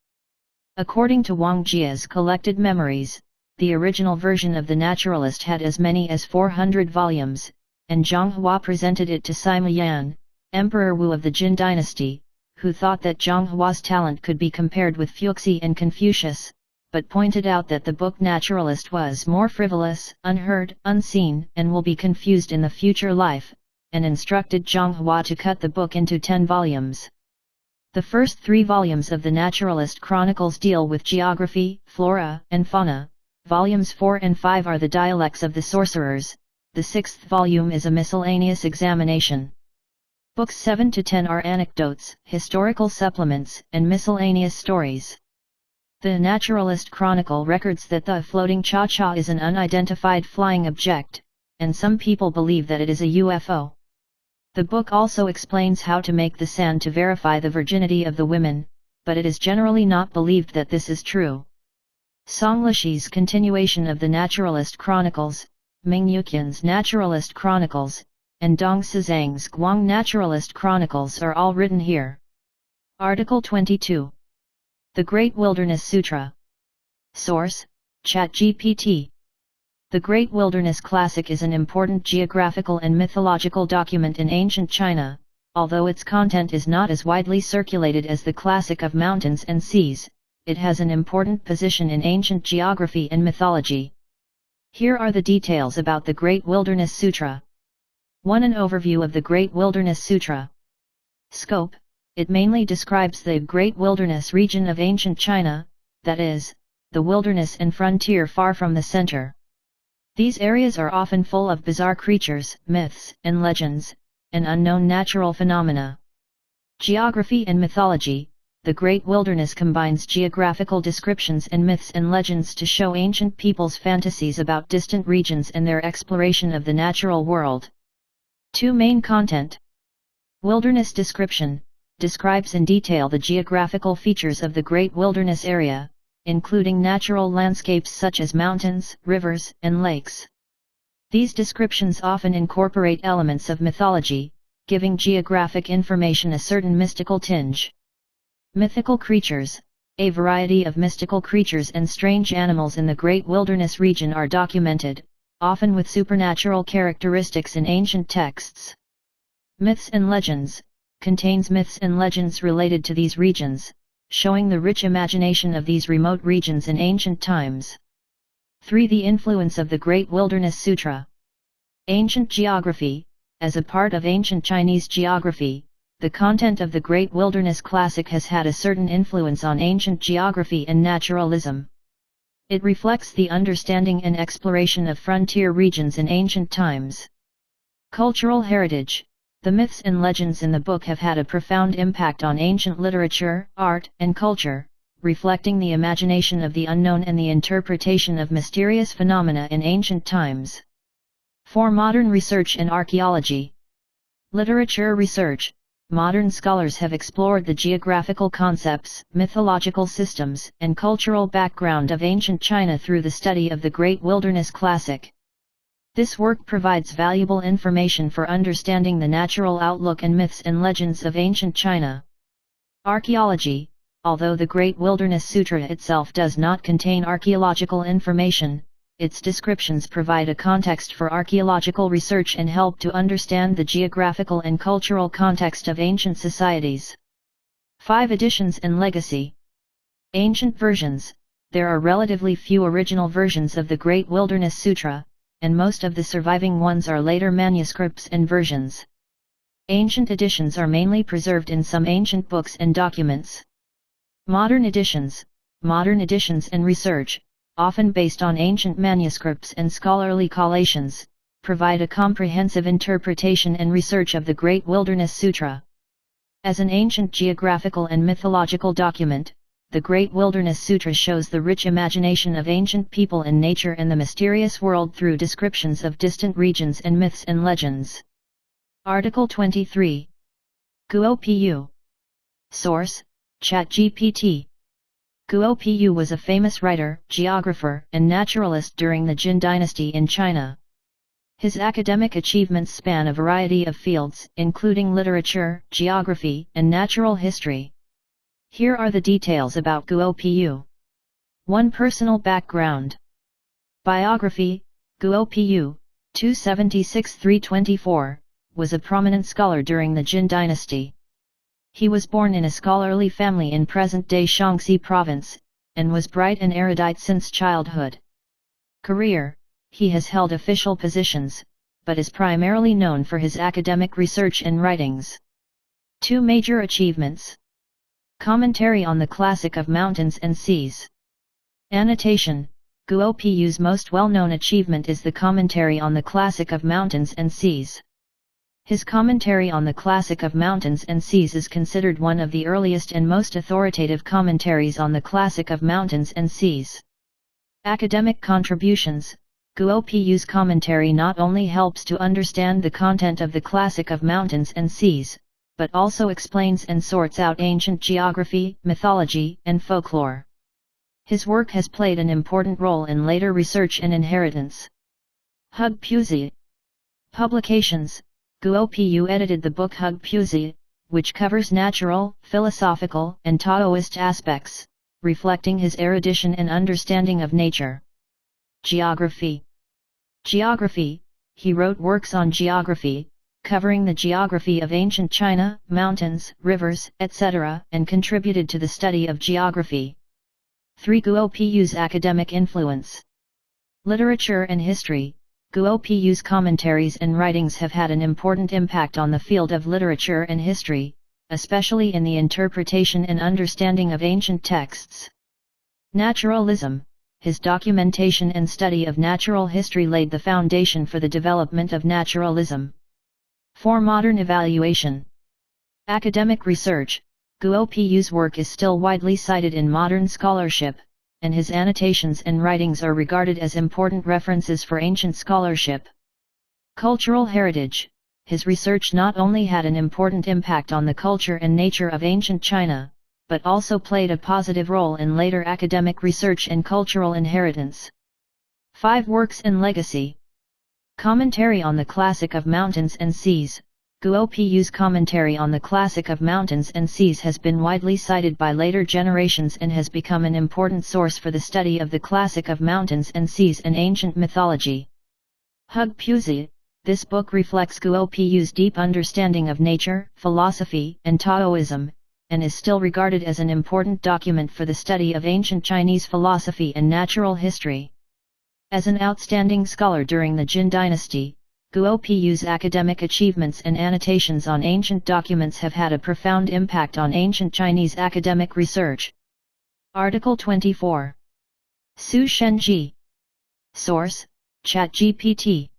According to Wang Jia's collected memories, the original version of the Naturalist had as many as 400 volumes, and Zhang Hua presented it to Sima Yan, Emperor Wu of the Jin dynasty, who thought that Zhang Hua's talent could be compared with Fuxi and Confucius, but pointed out that the book Naturalist was more frivolous, unheard, unseen, and will be confused in the future life, and instructed Zhang Hua to cut the book into 10 volumes. The first 3 volumes of the Naturalist Chronicles deal with geography, flora, and fauna. Volumes 4 and 5 are the dialects of the sorcerers, the 6th volume is a miscellaneous examination. Books 7 to 10 are anecdotes, historical supplements, and miscellaneous stories. The Naturalist Chronicle records that the floating cha-cha is an unidentified flying object, and some people believe that it is a UFO. The book also explains how to make the sand to verify the virginity of the women, but it is generally not believed that this is true. Song Lishi's continuation of the Naturalist Chronicles, Ming Yuqian's Naturalist Chronicles, and Dong Sizang's Guang Naturalist Chronicles are all written here. Article 22. The Great Wilderness Sutra. Source: ChatGPT. The Great Wilderness Classic is an important geographical and mythological document in ancient China, although its content is not as widely circulated as the Classic of Mountains and Seas. It has an important position in ancient geography and mythology. Here are the details about the Great Wilderness Sutra. 1. An overview of the Great Wilderness Sutra. Scope: it mainly describes the Great Wilderness region of ancient China, that is, the wilderness and frontier far from the center. These areas are often full of bizarre creatures, myths and legends, and unknown natural phenomena. Geography and mythology: the Great Wilderness combines geographical descriptions and myths and legends to show ancient peoples' fantasies about distant regions and their exploration of the natural world. 2. Main content. Wilderness description: describes in detail the geographical features of the Great Wilderness area, including natural landscapes such as mountains, rivers, and lakes. These descriptions often incorporate elements of mythology, giving geographic information a certain mystical tinge. Mythical creatures: a variety of mystical creatures and strange animals in the Great Wilderness region are documented, often with supernatural characteristics in ancient texts. Myths and legends: contains myths and legends related to these regions, showing the rich imagination of these remote regions in ancient times. 3. The influence of the Great Wilderness Sutra. Ancient geography: as a part of ancient Chinese geography, the content of the Great Wilderness Classic has had a certain influence on ancient geography and naturalism. It reflects the understanding and exploration of frontier regions in ancient times. Cultural heritage: the myths and legends in the book have had a profound impact on ancient literature, art, and culture, reflecting the imagination of the unknown and the interpretation of mysterious phenomena in ancient times. 4. Modern research and archaeology. Literature research: modern scholars have explored the geographical concepts, mythological systems, and cultural background of ancient China through the study of the Great Wilderness Classic. This work provides valuable information for understanding the natural outlook and myths and legends of ancient China. Archaeology: although the Great Wilderness Sutra itself does not contain archaeological information, its descriptions provide a context for archaeological research and help to understand the geographical and cultural context of ancient societies. 5. Editions and legacy. Ancient versions: there are relatively few original versions of the Great Wilderness Sutra, and most of the surviving ones are later manuscripts and versions. Ancient editions are mainly preserved in some ancient books and documents. Modern editions: modern editions and research, often based on ancient manuscripts and scholarly collations, provide a comprehensive interpretation and research of the Great Wilderness Sutra. As an ancient geographical and mythological document, the Great Wilderness Sutra shows the rich imagination of ancient people and nature and the mysterious world through descriptions of distant regions and myths and legends. Article 23. Guo-pu. Source: ChatGPT. Guo-pu was a famous writer, geographer, and naturalist during the Jin dynasty in China. His academic achievements span a variety of fields, including literature, geography, and natural history. Here are the details about Guo-pu. 1. Personal background. Biography: Guo-pu, 276–324, was a prominent scholar during the Jin dynasty. He was born in a scholarly family in present-day Shaanxi province, and was bright and erudite since childhood. Career: he has held official positions, but is primarily known for his academic research and writings. 2. Major achievements. Commentary on the Classic of Mountains and Seas. Annotation: Guo-pu's most well-known achievement is the commentary on the Classic of Mountains and Seas. His commentary on the Classic of Mountains and Seas is considered one of the earliest and most authoritative commentaries on the Classic of Mountains and Seas. Academic contributions: Guo-pu's commentary not only helps to understand the content of the Classic of Mountains and Seas, but also explains and sorts out ancient geography, mythology, and folklore. His work has played an important role in later research and inheritance. Hug-puzi. Publications: Guo-pu edited the book Hug-puzi, which covers natural, philosophical, and Taoist aspects, reflecting his erudition and understanding of nature. Geography. Geography. He wrote works on geography, covering the geography of ancient China, mountains, rivers, etc., and contributed to the study of geography. 3. Guo Pu's academic influence. Literature and history. Guo Pu's commentaries and writings have had an important impact on the field of literature and history, especially in the interpretation and understanding of ancient texts. Naturalism. His documentation and study of natural history laid the foundation for the development of naturalism. 4. Modern evaluation. Academic research. Guo Pu's work is still widely cited in modern scholarship, and his annotations and writings are regarded as important references for ancient scholarship. Cultural heritage. His research not only had an important impact on the culture and nature of ancient China, but also played a positive role in later academic research and cultural inheritance. 5. Works and legacy. Commentary on the Classic of Mountains and Seas. Guo Pu's commentary on the Classic of Mountains and Seas has been widely cited by later generations and has become an important source for the study of the Classic of Mountains and Seas and ancient mythology. Hug Puzi. This book reflects Guo Pu's deep understanding of nature, philosophy, and Taoism, and is still regarded as an important document for the study of ancient Chinese philosophy and natural history. As an outstanding scholar during the Jin dynasty, Guo Pu's academic achievements and annotations on ancient documents have had a profound impact on ancient Chinese academic research. Article 24. Su Shenji. Source: ChatGPT.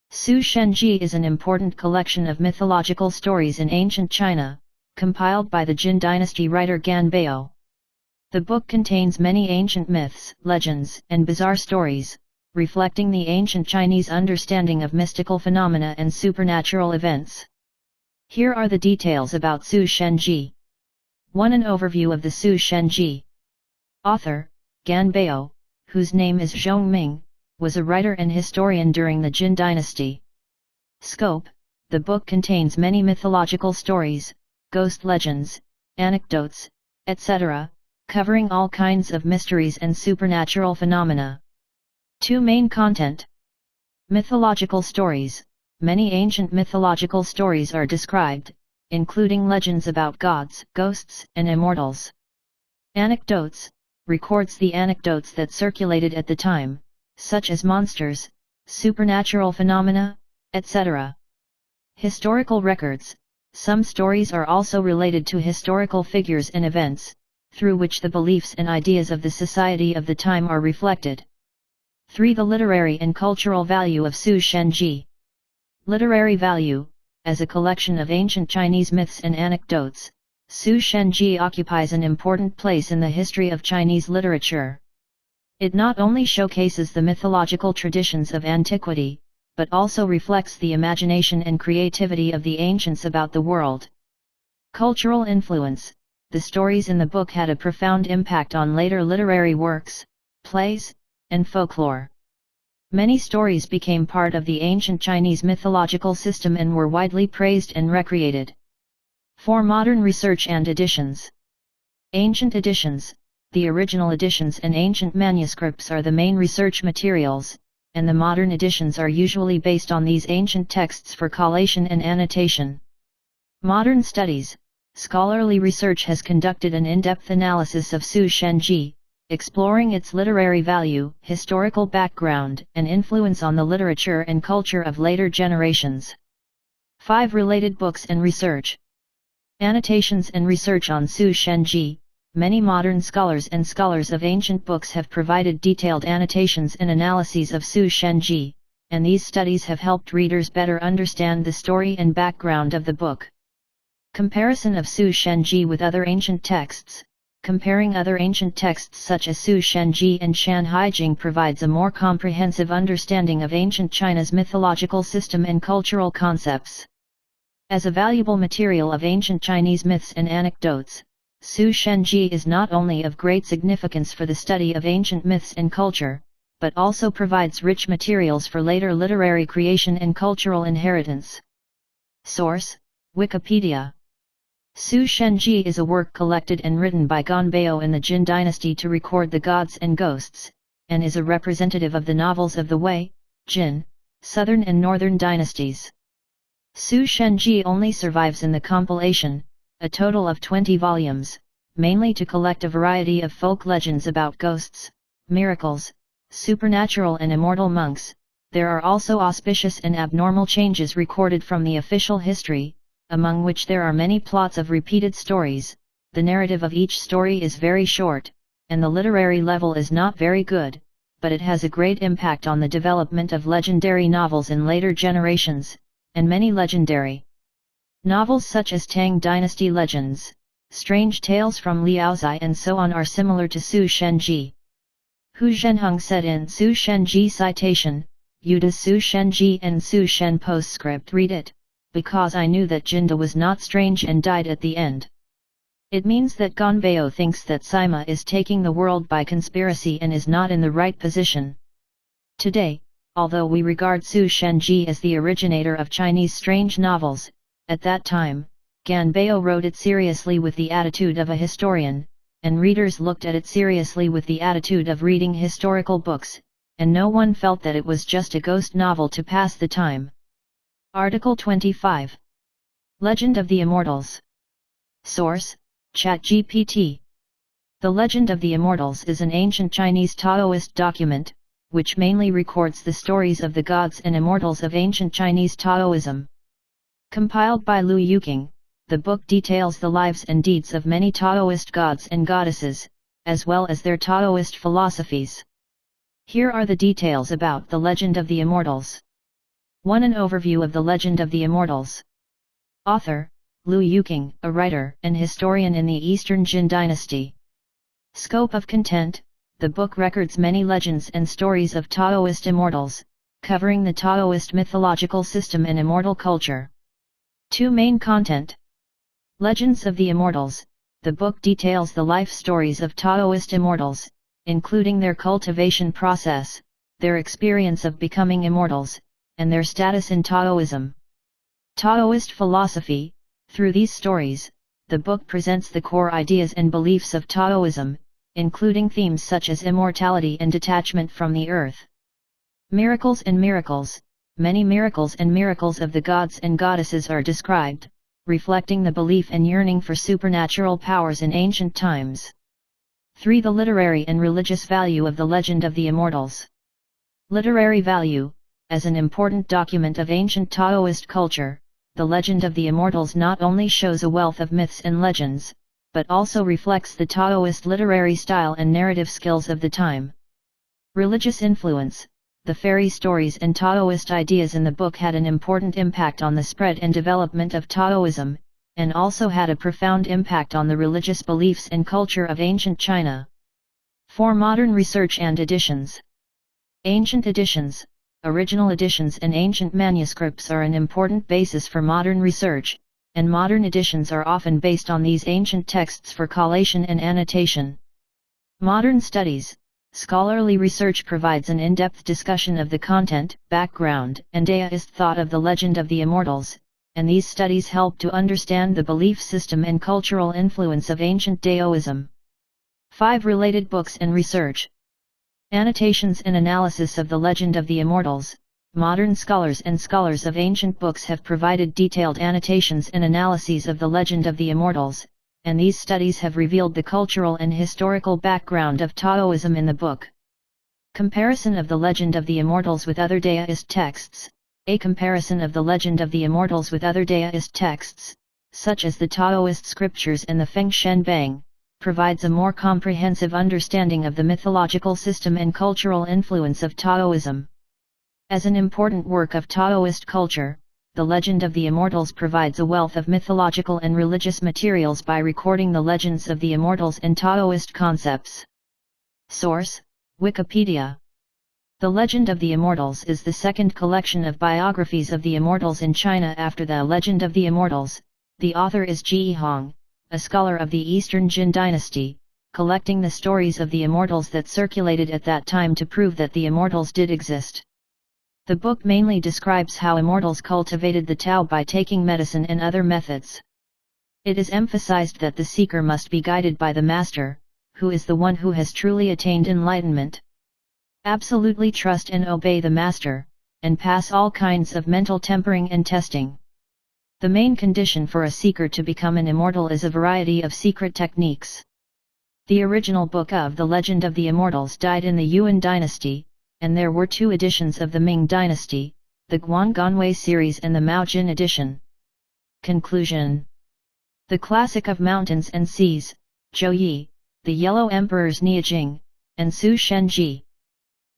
Su Shenji is an important collection of mythological stories in ancient China, compiled by the Jin dynasty writer Gan Bao. The book contains many ancient myths, legends, and bizarre stories, reflecting the ancient Chinese understanding of mystical phenomena and supernatural events. Here are the details about Su Shenji. 1. An overview of the Su Shenji. Author: Gan Bao, whose name is Zhong Ming, was a writer and historian during the Jin dynasty. Scope: the book contains many mythological stories, ghost legends, anecdotes, etc., covering all kinds of mysteries and supernatural phenomena. 2. Main content. Mythological stories. Many ancient mythological stories are described, including legends about gods, ghosts, and immortals. Anecdotes. Records the anecdotes that circulated at the time, such as monsters, supernatural phenomena, etc. Historical records. Some stories are also related to historical figures and events, through which the beliefs and ideas of the society of the time are reflected. 3. The literary and cultural value of Su Shenji. Literary value. As a collection of ancient Chinese myths and anecdotes, Su Shenji occupies an important place in the history of Chinese literature. It not only showcases the mythological traditions of antiquity, but also reflects the imagination and creativity of the ancients about the world. Cultural influence. The stories in the book had a profound impact on later literary works, plays, and folklore. Many stories became part of the ancient Chinese mythological system and were widely praised and recreated. 4. Modern research and editions. Ancient editions. The original editions and ancient manuscripts are the main research materials, and the modern editions are usually based on these ancient texts for collation and annotation. Modern studies. Scholarly research has conducted an in-depth analysis of Su Shenji, exploring its literary value, historical background, and influence on the literature and culture of later generations. 5. Related books and research. Annotations and research on Su Shenji. Many modern scholars and scholars of ancient books have provided detailed annotations and analyses of Su Shenji, and these studies have helped readers better understand the story and background of the book. Comparison of Su Shenji with other ancient texts. Comparing other ancient texts such as Su Shenji and Shan Haijing provides a more comprehensive understanding of ancient China's mythological system and cultural concepts. As a valuable material of ancient Chinese myths and anecdotes, Su Shenji is not only of great significance for the study of ancient myths and culture, but also provides rich materials for later literary creation and cultural inheritance. Source: Wikipedia. Su Shenji is a work collected and written by Gan Bao in the Jin dynasty to record the gods and ghosts, and is a representative of the novels of the Wei, Jin, Southern and Northern dynasties. Su Shenji only survives in the compilation, a total of 20 volumes, mainly to collect a variety of folk legends about ghosts, miracles, supernatural and immortal monks. There are also auspicious and abnormal changes recorded from the official history, among which there are many plots of repeated stories. The narrative of each story is very short, and the literary level is not very good, but it has a great impact on the development of legendary novels in later generations, and many legendary novels such as Tang Dynasty Legends, Strange Tales from Liaozai and so on are similar to Su Shenji. Hu Zhenheng said in Su Shenji citation, Yuda Su Shenji and Su Shen postscript read it, because I knew that Jinda was not strange and died at the end. It means that Ganbao thinks that Sima is taking the world by conspiracy and is not in the right position. Today, although we regard Su Shenji as the originator of Chinese strange novels, at that time, Ganbao wrote it seriously with the attitude of a historian, and readers looked at it seriously with the attitude of reading historical books, and no one felt that it was just a ghost novel to pass the time. Article 25. Legend of the Immortals. Source: ChatGPT. The Legend of the Immortals is an ancient Chinese Taoist document, which mainly records the stories of the gods and immortals of ancient Chinese Taoism. Compiled by Lu Yuqing, the book details the lives and deeds of many Taoist gods and goddesses, as well as their Taoist philosophies. Here are the details about the Legend of the Immortals. 1. An overview of the Legend of the Immortals. Author: Lu Yuqing, a writer and historian in the Eastern Jin dynasty. Scope of content: the book records many legends and stories of Taoist immortals, covering the Taoist mythological system and immortal culture. 2. Main content. Legends of the Immortals. The book details the life stories of Taoist immortals, including their cultivation process, their experience of becoming immortals, and their status in Taoism. Taoist philosophy. Through these stories, the book presents the core ideas and beliefs of Taoism, including themes such as immortality and detachment from the earth. Miracles and miracles. Many miracles and miracles of the gods and goddesses are described, reflecting the belief and yearning for supernatural powers in ancient times. 3. The literary and religious value of the Legend of the Immortals. Literary value. As an important document of ancient Taoist culture, the Legend of the Immortals not only shows a wealth of myths and legends, but also reflects the Taoist literary style and narrative skills of the time. Religious influence. The fairy stories and Taoist ideas in the book had an important impact on the spread and development of Taoism, and also had a profound impact on the religious beliefs and culture of ancient China. 4. Modern research and editions. Ancient editions. Original editions and ancient manuscripts are an important basis for modern research, and modern editions are often based on these ancient texts for collation and annotation. Modern studies. Scholarly research provides an in-depth discussion of the content, background, and Daoist thought of the Legend of the Immortals, and these studies help to understand the belief system and cultural influence of ancient Daoism. 5. Related books and research. Annotations and analysis of the Legend of the Immortals. Modern scholars and scholars of ancient books have provided detailed annotations and analyses of the Legend of the Immortals, and these studies have revealed the cultural and historical background of Taoism in the book. Comparison of the Legend of the Immortals with other Daoist texts. A comparison of the Legend of the Immortals with other Daoist texts, such as the Taoist scriptures and the Feng Shen Bang, provides a more comprehensive understanding of the mythological system and cultural influence of Taoism. As an important work of Taoist culture, the Legend of the Immortals provides a wealth of mythological and religious materials by recording the legends of the immortals and Taoist concepts. Source: Wikipedia. The Legend of the Immortals is the second collection of biographies of the immortals in China after the Legend of the Immortals. The author is Ji Hong, a scholar of the Eastern Jin dynasty, collecting the stories of the immortals that circulated at that time to prove that the immortals did exist. The book mainly describes how immortals cultivated the Tao by taking medicine and other methods. It is emphasized that the seeker must be guided by the master, who is the one who has truly attained enlightenment. Absolutely trust and obey the master, and pass all kinds of mental tempering and testing. The main condition for a seeker to become an immortal is a variety of secret techniques. The original book of the Legend of the Immortals died in the Yuan dynasty, and there were 2 editions of the Ming dynasty, the Guanganwei series and the Maojin edition. Conclusion. The Classic of Mountains and Seas, Zhou Yi, The Yellow Emperor's Niajing, and Su Shenji.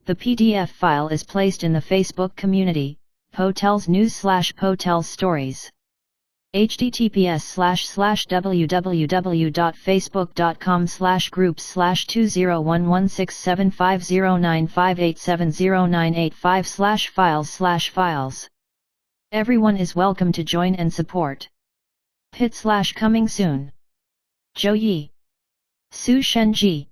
The PDF file is placed in the Facebook community, Potels News/Potels Stories. https://www.facebook.com/groups/2016750958709885/files/files. Everyone is welcome to join and support. Pit/coming soon. Zhou Yi. Su Shenji.